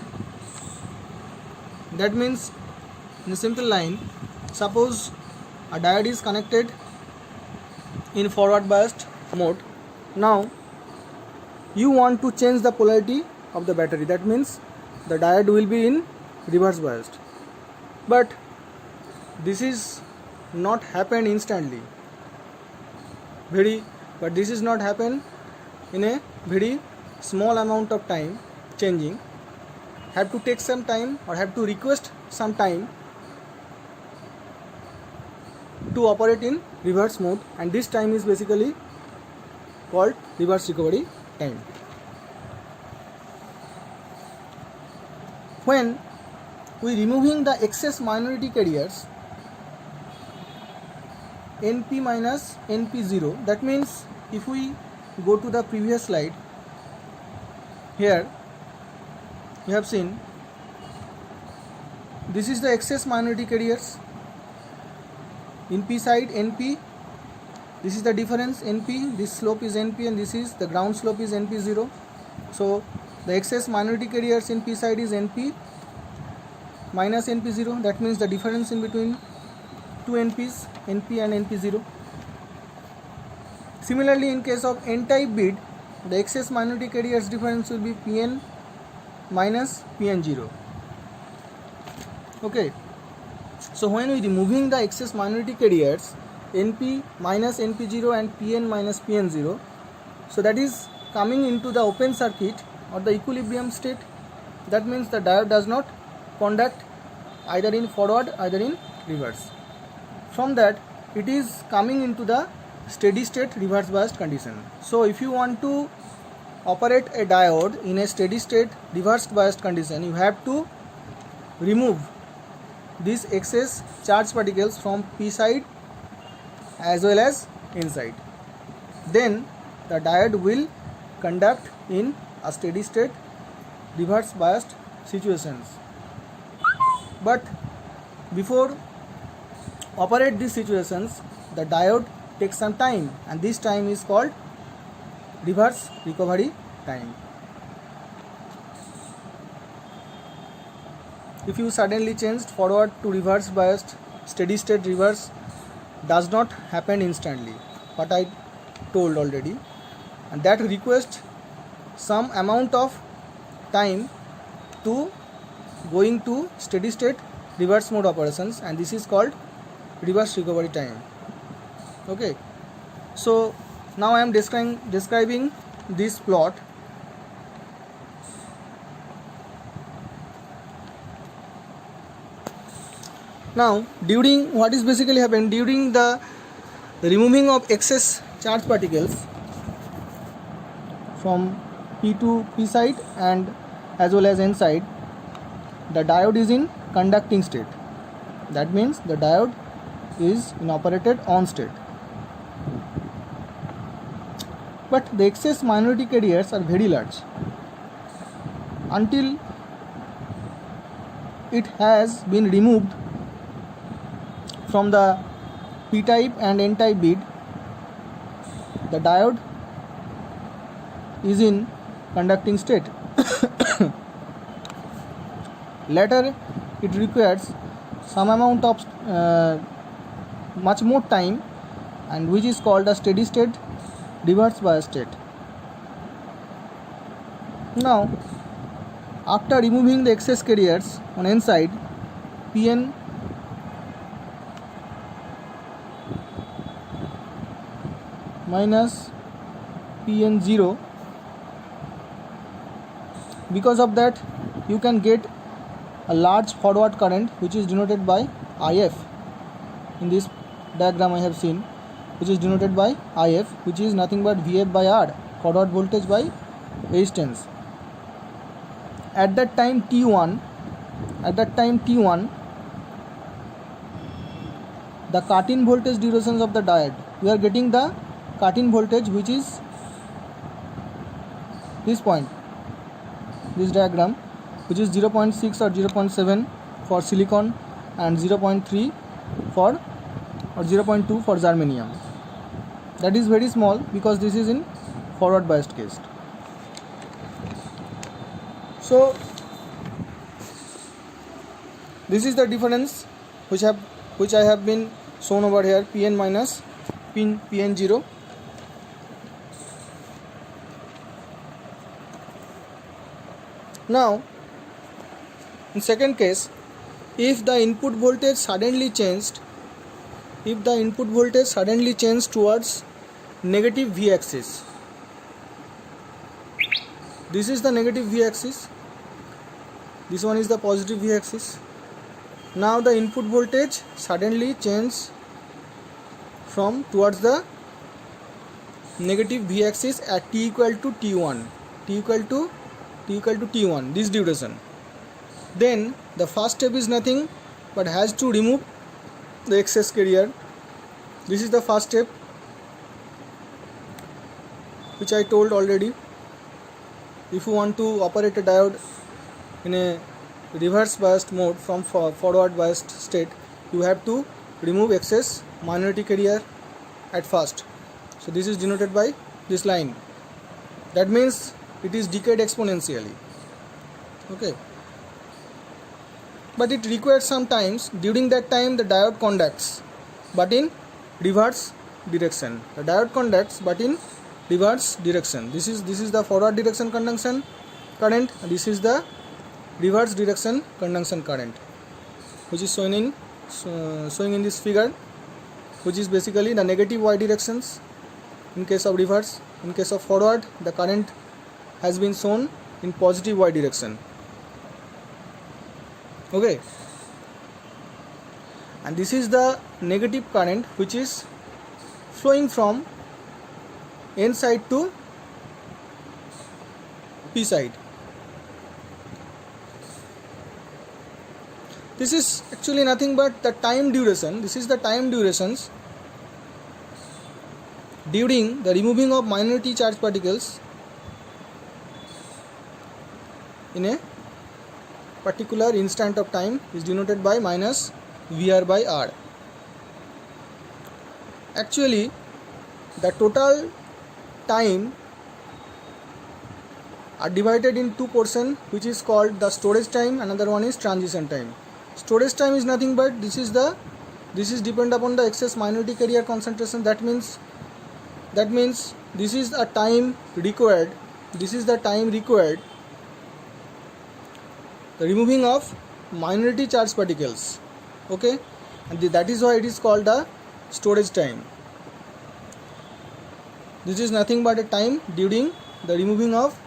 That means, in a simple line, suppose a diode is connected in forward biased mode. Now you want to change the polarity of the battery, that means the diode will be in reverse biased, but this is not happen instantly, but this is not happen in a very small amount of time changing, have to take some time or have to request some time to operate in reverse mode, and this time is basically called reverse recovery time. When we removing the excess minority carriers NP minus NP0, that means if we go to the previous slide, here you have seen this is the excess minority carriers in P side NP, this is the difference NP, this slope is NP and this is the ground slope is NP0. So the excess minority carriers in P side is NP minus NP0, that means the difference in between two NPs, NP and NP0. Similarly, in case of n-type bead, the excess minority carriers difference will be Pn minus Pn0. Okay, so when we removing the excess minority carriers NP minus NP0 and Pn minus Pn0, so that is coming into the open circuit or the equilibrium state. That means the diode does not conduct either in forward either in reverse. From that it is coming into the steady state reverse biased condition. So if you want to operate a diode in a steady state reverse biased condition, you have to remove these excess charge particles from P side as well as N side. Then the diode will conduct in a steady state reverse biased situations. But before operate these situations, the diode takes some time, and this time is called reverse recovery time. If you suddenly changed forward to reverse biased, steady state reverse does not happen instantly, what I told already, and that requires some amount of time to going to steady state reverse mode operations, and this is called reverse recovery time. Okay, so now I am describing this plot. Now during what is basically happened during the removing of excess charge particles from P to P side and as well as N side, the diode is in conducting state. That means the diode is in operated on state. But the excess minority carriers are very large. Until it has been removed from the P-type and N-type bead, the diode is in conducting state. Later it requires some amount of much more time, and which is called a steady state reverse bias state. Now after removing the excess carriers on N side, Pn minus Pn0, because of that you can get a large forward current which is denoted by IF. In this diagram I have seen, which is denoted by IF, which is nothing but Vf by R, forward voltage by resistance. At that time T1, the cut-in voltage durations of the diode, we are getting the cut-in voltage which is this point, this diagram, which is 0.6 or 0.7 for silicon and 0.3 for or 0.2 for germanium. That is very small because this is in forward biased case. So this is the difference which I have been shown over here, Pn minus Pn0. Now in second case, if the input voltage suddenly changed towards negative V axis, this is the negative V axis, This one is the positive V axis. Now the input voltage suddenly changes from towards the negative V axis at t equal to t1, t equal to t1, this duration. Then the first step is nothing but has to remove the excess carrier. This is the first step, which I told already. If you want to operate a diode in a reverse biased mode from forward biased state, you have to remove excess minority carrier at first. So this is denoted by this line. That means it is decayed exponentially. Okay. But it requires some times. During that time the diode conducts, but in reverse direction. The diode conducts but in reverse direction. This is the forward direction conduction current. This is the reverse direction conduction current, which is showing in this figure, which is basically the negative y directions in case of reverse. In case of forward, the current has been shown in positive y direction. Okay, and this is the negative current which is flowing from N side to P side. This is actually nothing but the time duration. This is the time durations during the removing of minority charge particles in a particular instant of time, is denoted by minus VR by R. Actually, the total time are divided in two portions, which is called the storage time, another one is transition time. Storage time is nothing but this is depend upon the excess minority carrier concentration. That means this is a time required. This is the time required, the removing of minority charge particles. Okay, and that is why it is called the storage time. This is nothing but a time during the removing of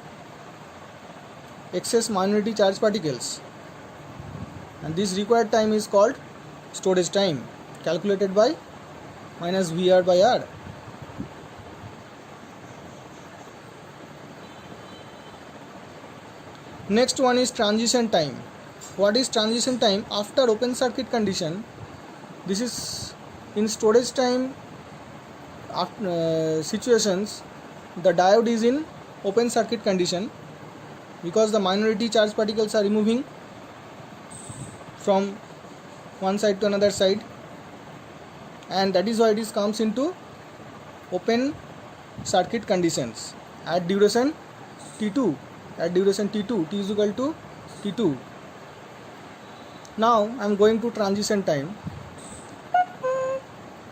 excess minority charge particles, and this required time is called storage time, calculated by minus VR by R. Next one is transition time. What is transition time? After open circuit condition, this is in storage time situations, the diode is in open circuit condition because the minority charge particles are removing from one side to another side, and that is why it comes into open circuit conditions at duration T2. At duration T2, T is equal to T2. Now I am going to transition time.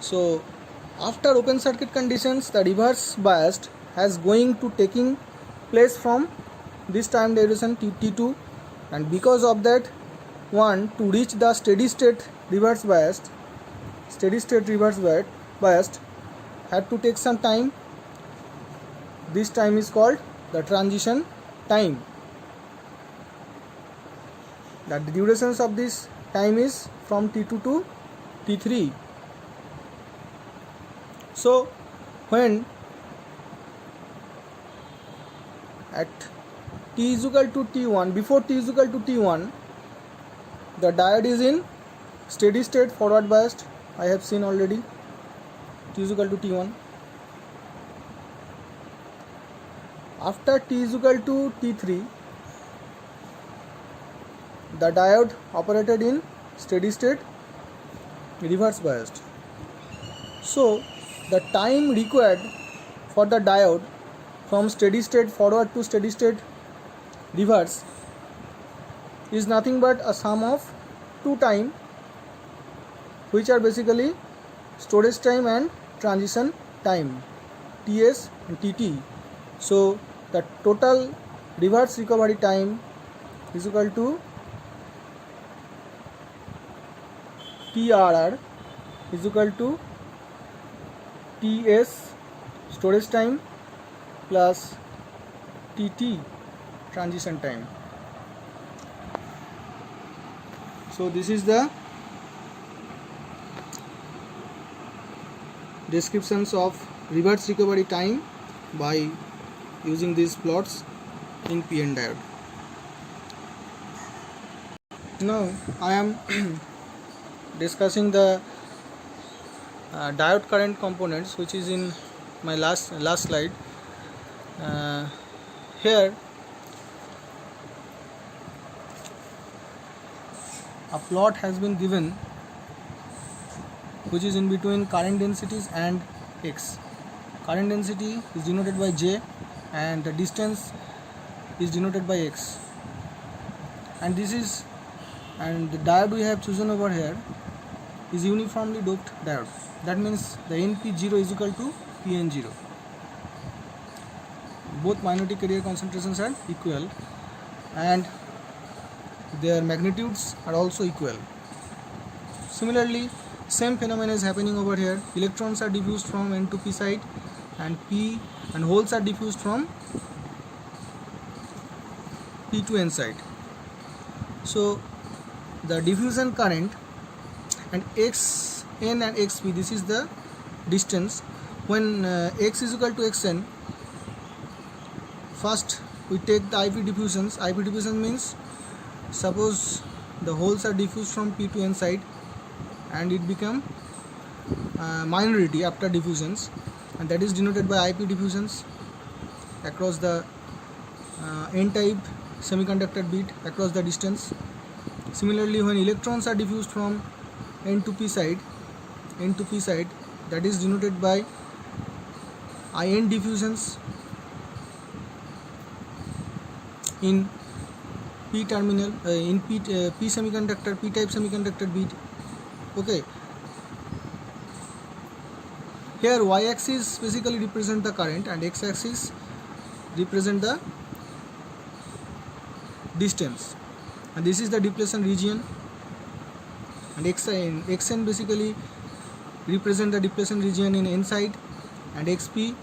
So after open circuit conditions, the reverse biased has going to taking place from this time duration T2, and because of that one, to reach the steady state reverse biased had to take some time. This time is called the transition time. That the durations of this time is from T2 to T3. So when at T is equal to T1, before T is equal to T1, the diode is in steady state forward biased. I have seen already. T is equal to T1. After T is equal to T3, the diode operated in steady state reverse biased. So the time required for the diode from steady state forward to steady state reverse is nothing but a sum of two time, which are basically storage time and transition time, TS and TT. So the total reverse recovery time is equal to TRR is equal to TS storage time plus TT transition time. So this is the descriptions of reverse recovery time by using these plots in PN diode. Now I am discussing the diode current components, which is in my last slide. Here a plot has been given which is in between current densities and X. Current density is denoted by J and the distance is denoted by X, and the diode we have chosen over here is uniformly doped diode. That means the NP0 is equal to PN0. Both magnetic carrier concentrations are equal and their magnitudes are also equal. Similarly, same phenomenon is happening over here. Electrons are diffused from N to P side and holes are diffused from P to N side. So the diffusion current and Xn and Xp, this is the distance. When X is equal to Xn, first we take the IP diffusions. IP diffusion means suppose the holes are diffused from P to N side and it become minority after diffusions, and that is denoted by IP diffusions across the N-type semiconductor bit across the distance. Similarly, when electrons are diffused from N to P side, that is denoted by IN diffusions in P terminal, in P semiconductor, P-type semiconductor bit. Okay. Here y-axis basically represent the current and x-axis represent the distance, and this is the depletion region, and xn basically represent the depletion region in N side, and xp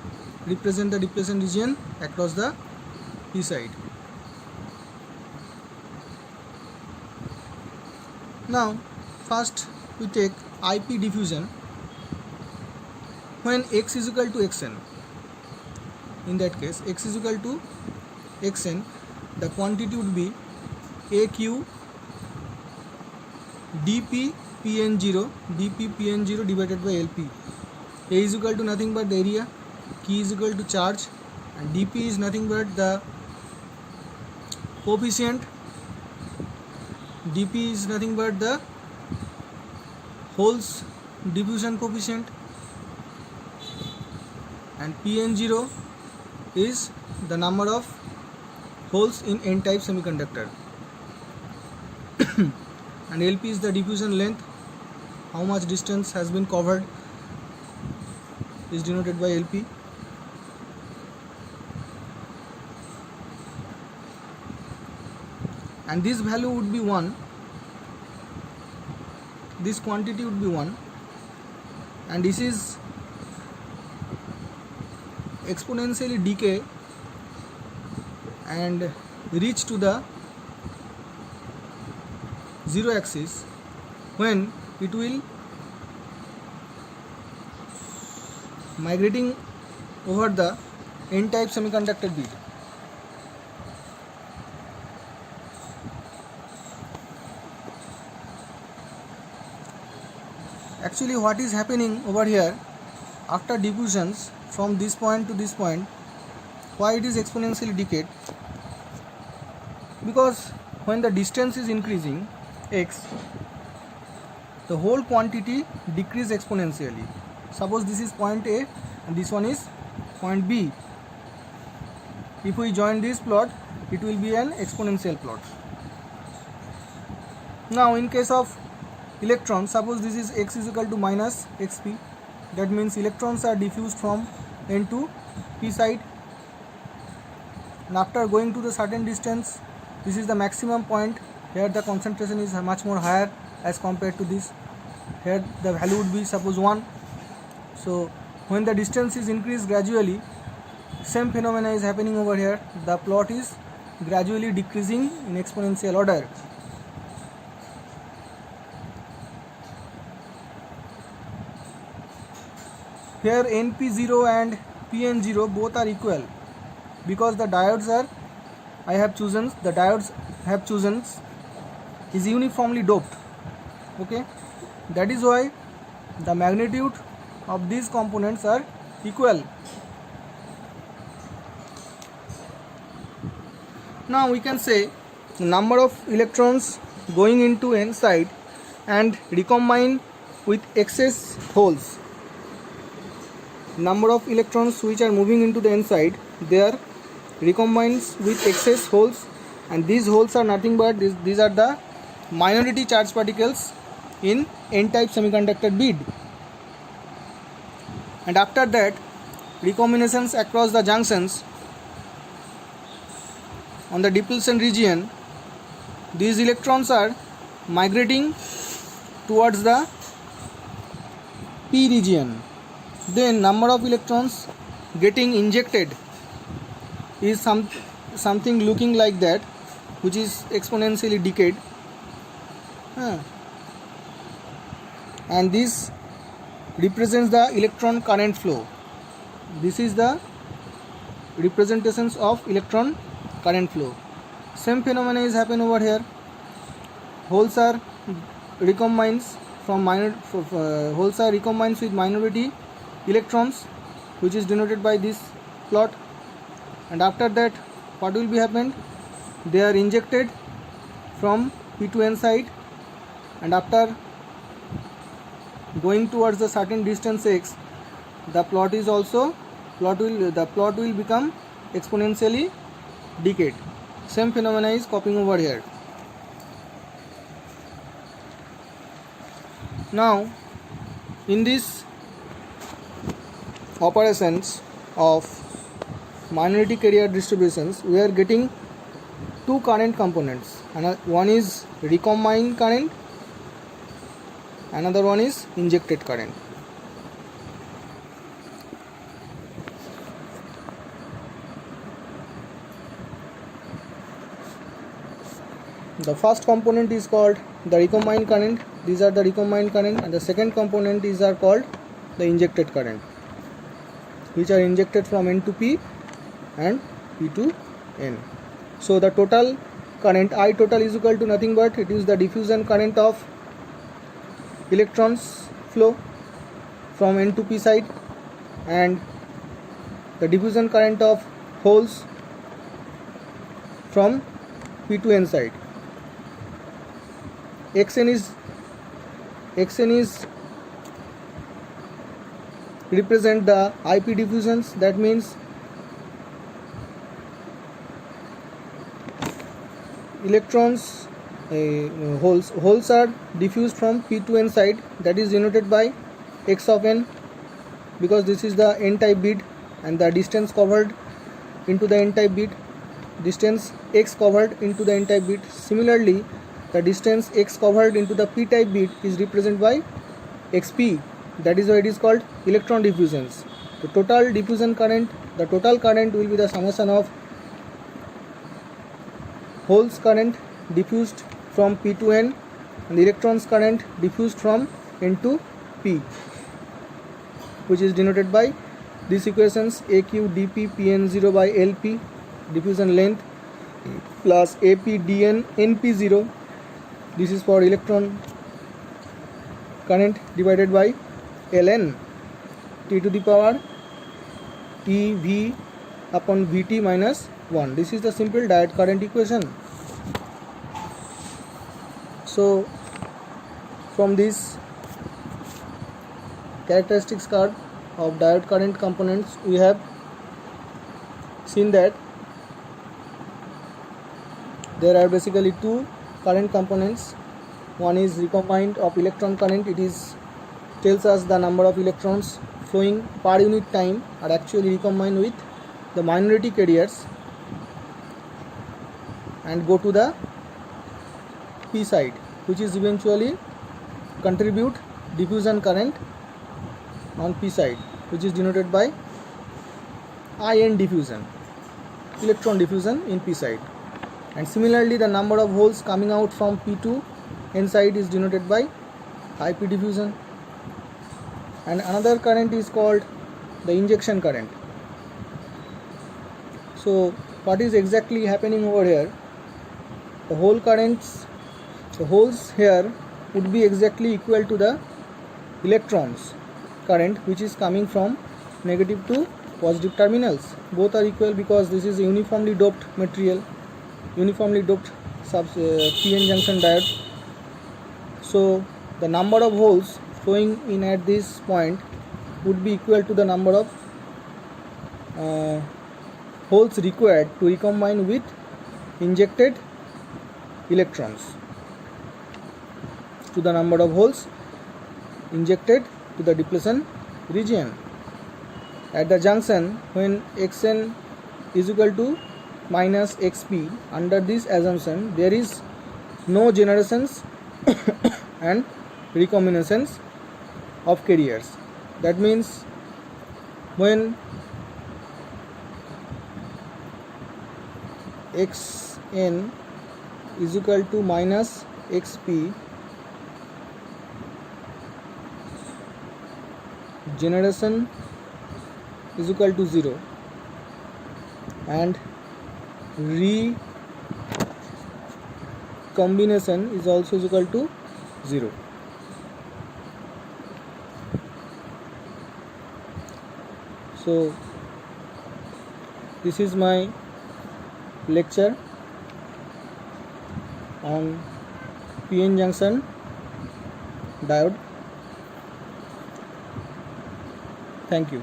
represent the depletion region across the P side. Now first we take IP diffusion when x is equal to xn. In that case, x is equal to xn, the quantity would be aq dp pn0 divided by lp. A is equal to nothing but the area, q is equal to charge, and dp is nothing but the coefficient. dp is nothing but the holes diffusion coefficient, and pn0 is the number of holes in N-type semiconductor and LP is the diffusion length, how much distance has been covered is denoted by LP. And this value would be 1, this quantity would be 1, and this is exponentially decay and reach to the zero axis when it will migrating over the N-type semiconductor bit. Actually, what is happening over here after diffusions from this point to this point, why it is exponentially decayed? Because when the distance is increasing x, the whole quantity decrease exponentially. Suppose this is point A and this one is point B. If we join this plot, it will be an exponential plot. Now in case of electrons, suppose this is x is equal to minus xp, that means electrons are diffused from N to P side, and after going to the certain distance, this is the maximum point. Here the concentration is much more higher as compared to this. Here the value would be suppose 1. So when the distance is increased gradually, same phenomena is happening over here. The plot is gradually decreasing in exponential order. here NP0 and PN0 both are equal, because the diodes are is uniformly doped. Okay, that is why the magnitude of these components are equal. Now we can say the number of electrons going into n side and recombine with excess holes. Number of electrons which are moving into the n side, they are recombines with excess holes, and these holes are nothing but these are the minority charge particles in n-type semiconductor bead. And after that, recombinations across the junctions on the depletion region, these electrons are migrating towards the p region. Then number of electrons getting injected is something looking like that, which is exponentially decayed, and this represents the electron current flow. This is the representations of electron current flow. Same phenomena is happen over here. Holes are recombines with minority electrons, which is denoted by this plot. And after that, what will be happened? They are injected from p to n side, and after going towards the certain distance x, the plot will become exponentially decayed. Same phenomena is copying over here. Now, in this operations of minority carrier distributions, we are getting two current components. One is recombined current, another one is injected current. The first component is called the recombined current. These are the recombined current, and the second component are called the injected current, which are injected from n to p and p to n. So the total current I total is equal to nothing but it is the diffusion current of electrons flow from n to p side, and the diffusion current of holes from p to n side. Xn is represent the IP diffusions. That means electrons holes are diffused from p to n side, that is denoted by x of n, because this is the n-type bead, and the distance covered into the n-type bead, distance x covered into the n-type bead. Similarly, the distance x covered into the p-type bead is represented by xp. That is why it is called electron diffusions. The total diffusion current, the total current will be the summation of holes current diffused from p to n and the electrons current diffused from n to p, which is denoted by these equations: aq dp pn0 by lp, diffusion length, plus ap dn np0. This is for electron current, divided by ln t to the power ev upon vt minus 1. This is the simple diode current equation. So from this characteristics card of diode current components, we have seen that there are basically two current components. One is recombined of electron current. It tells us the number of electrons flowing per unit time are actually recombined with the minority carriers and go to the p side, which is eventually contribute diffusion current on p side, which is denoted by IN diffusion, electron diffusion in p side. And similarly, the number of holes coming out from p to n side is denoted by IP diffusion. And another current is called the injection current. So what is exactly happening over here? The whole currents, the holes here would be exactly equal to the electrons current which is coming from negative to positive terminals. Both are equal because this is a uniformly doped material, uniformly doped PN junction diode. So the number of holes flowing in at this point would be equal to the number of holes required to recombine with injected electrons to the number of holes injected to the depletion region. At the junction, when Xn is equal to minus Xp, under this assumption there is no generations and recombinations of carriers. That means when Xn is equal to minus Xp, generation is equal to 0 and recombination is also equal to 0. So this is my lecture on PN junction diode. Thank you.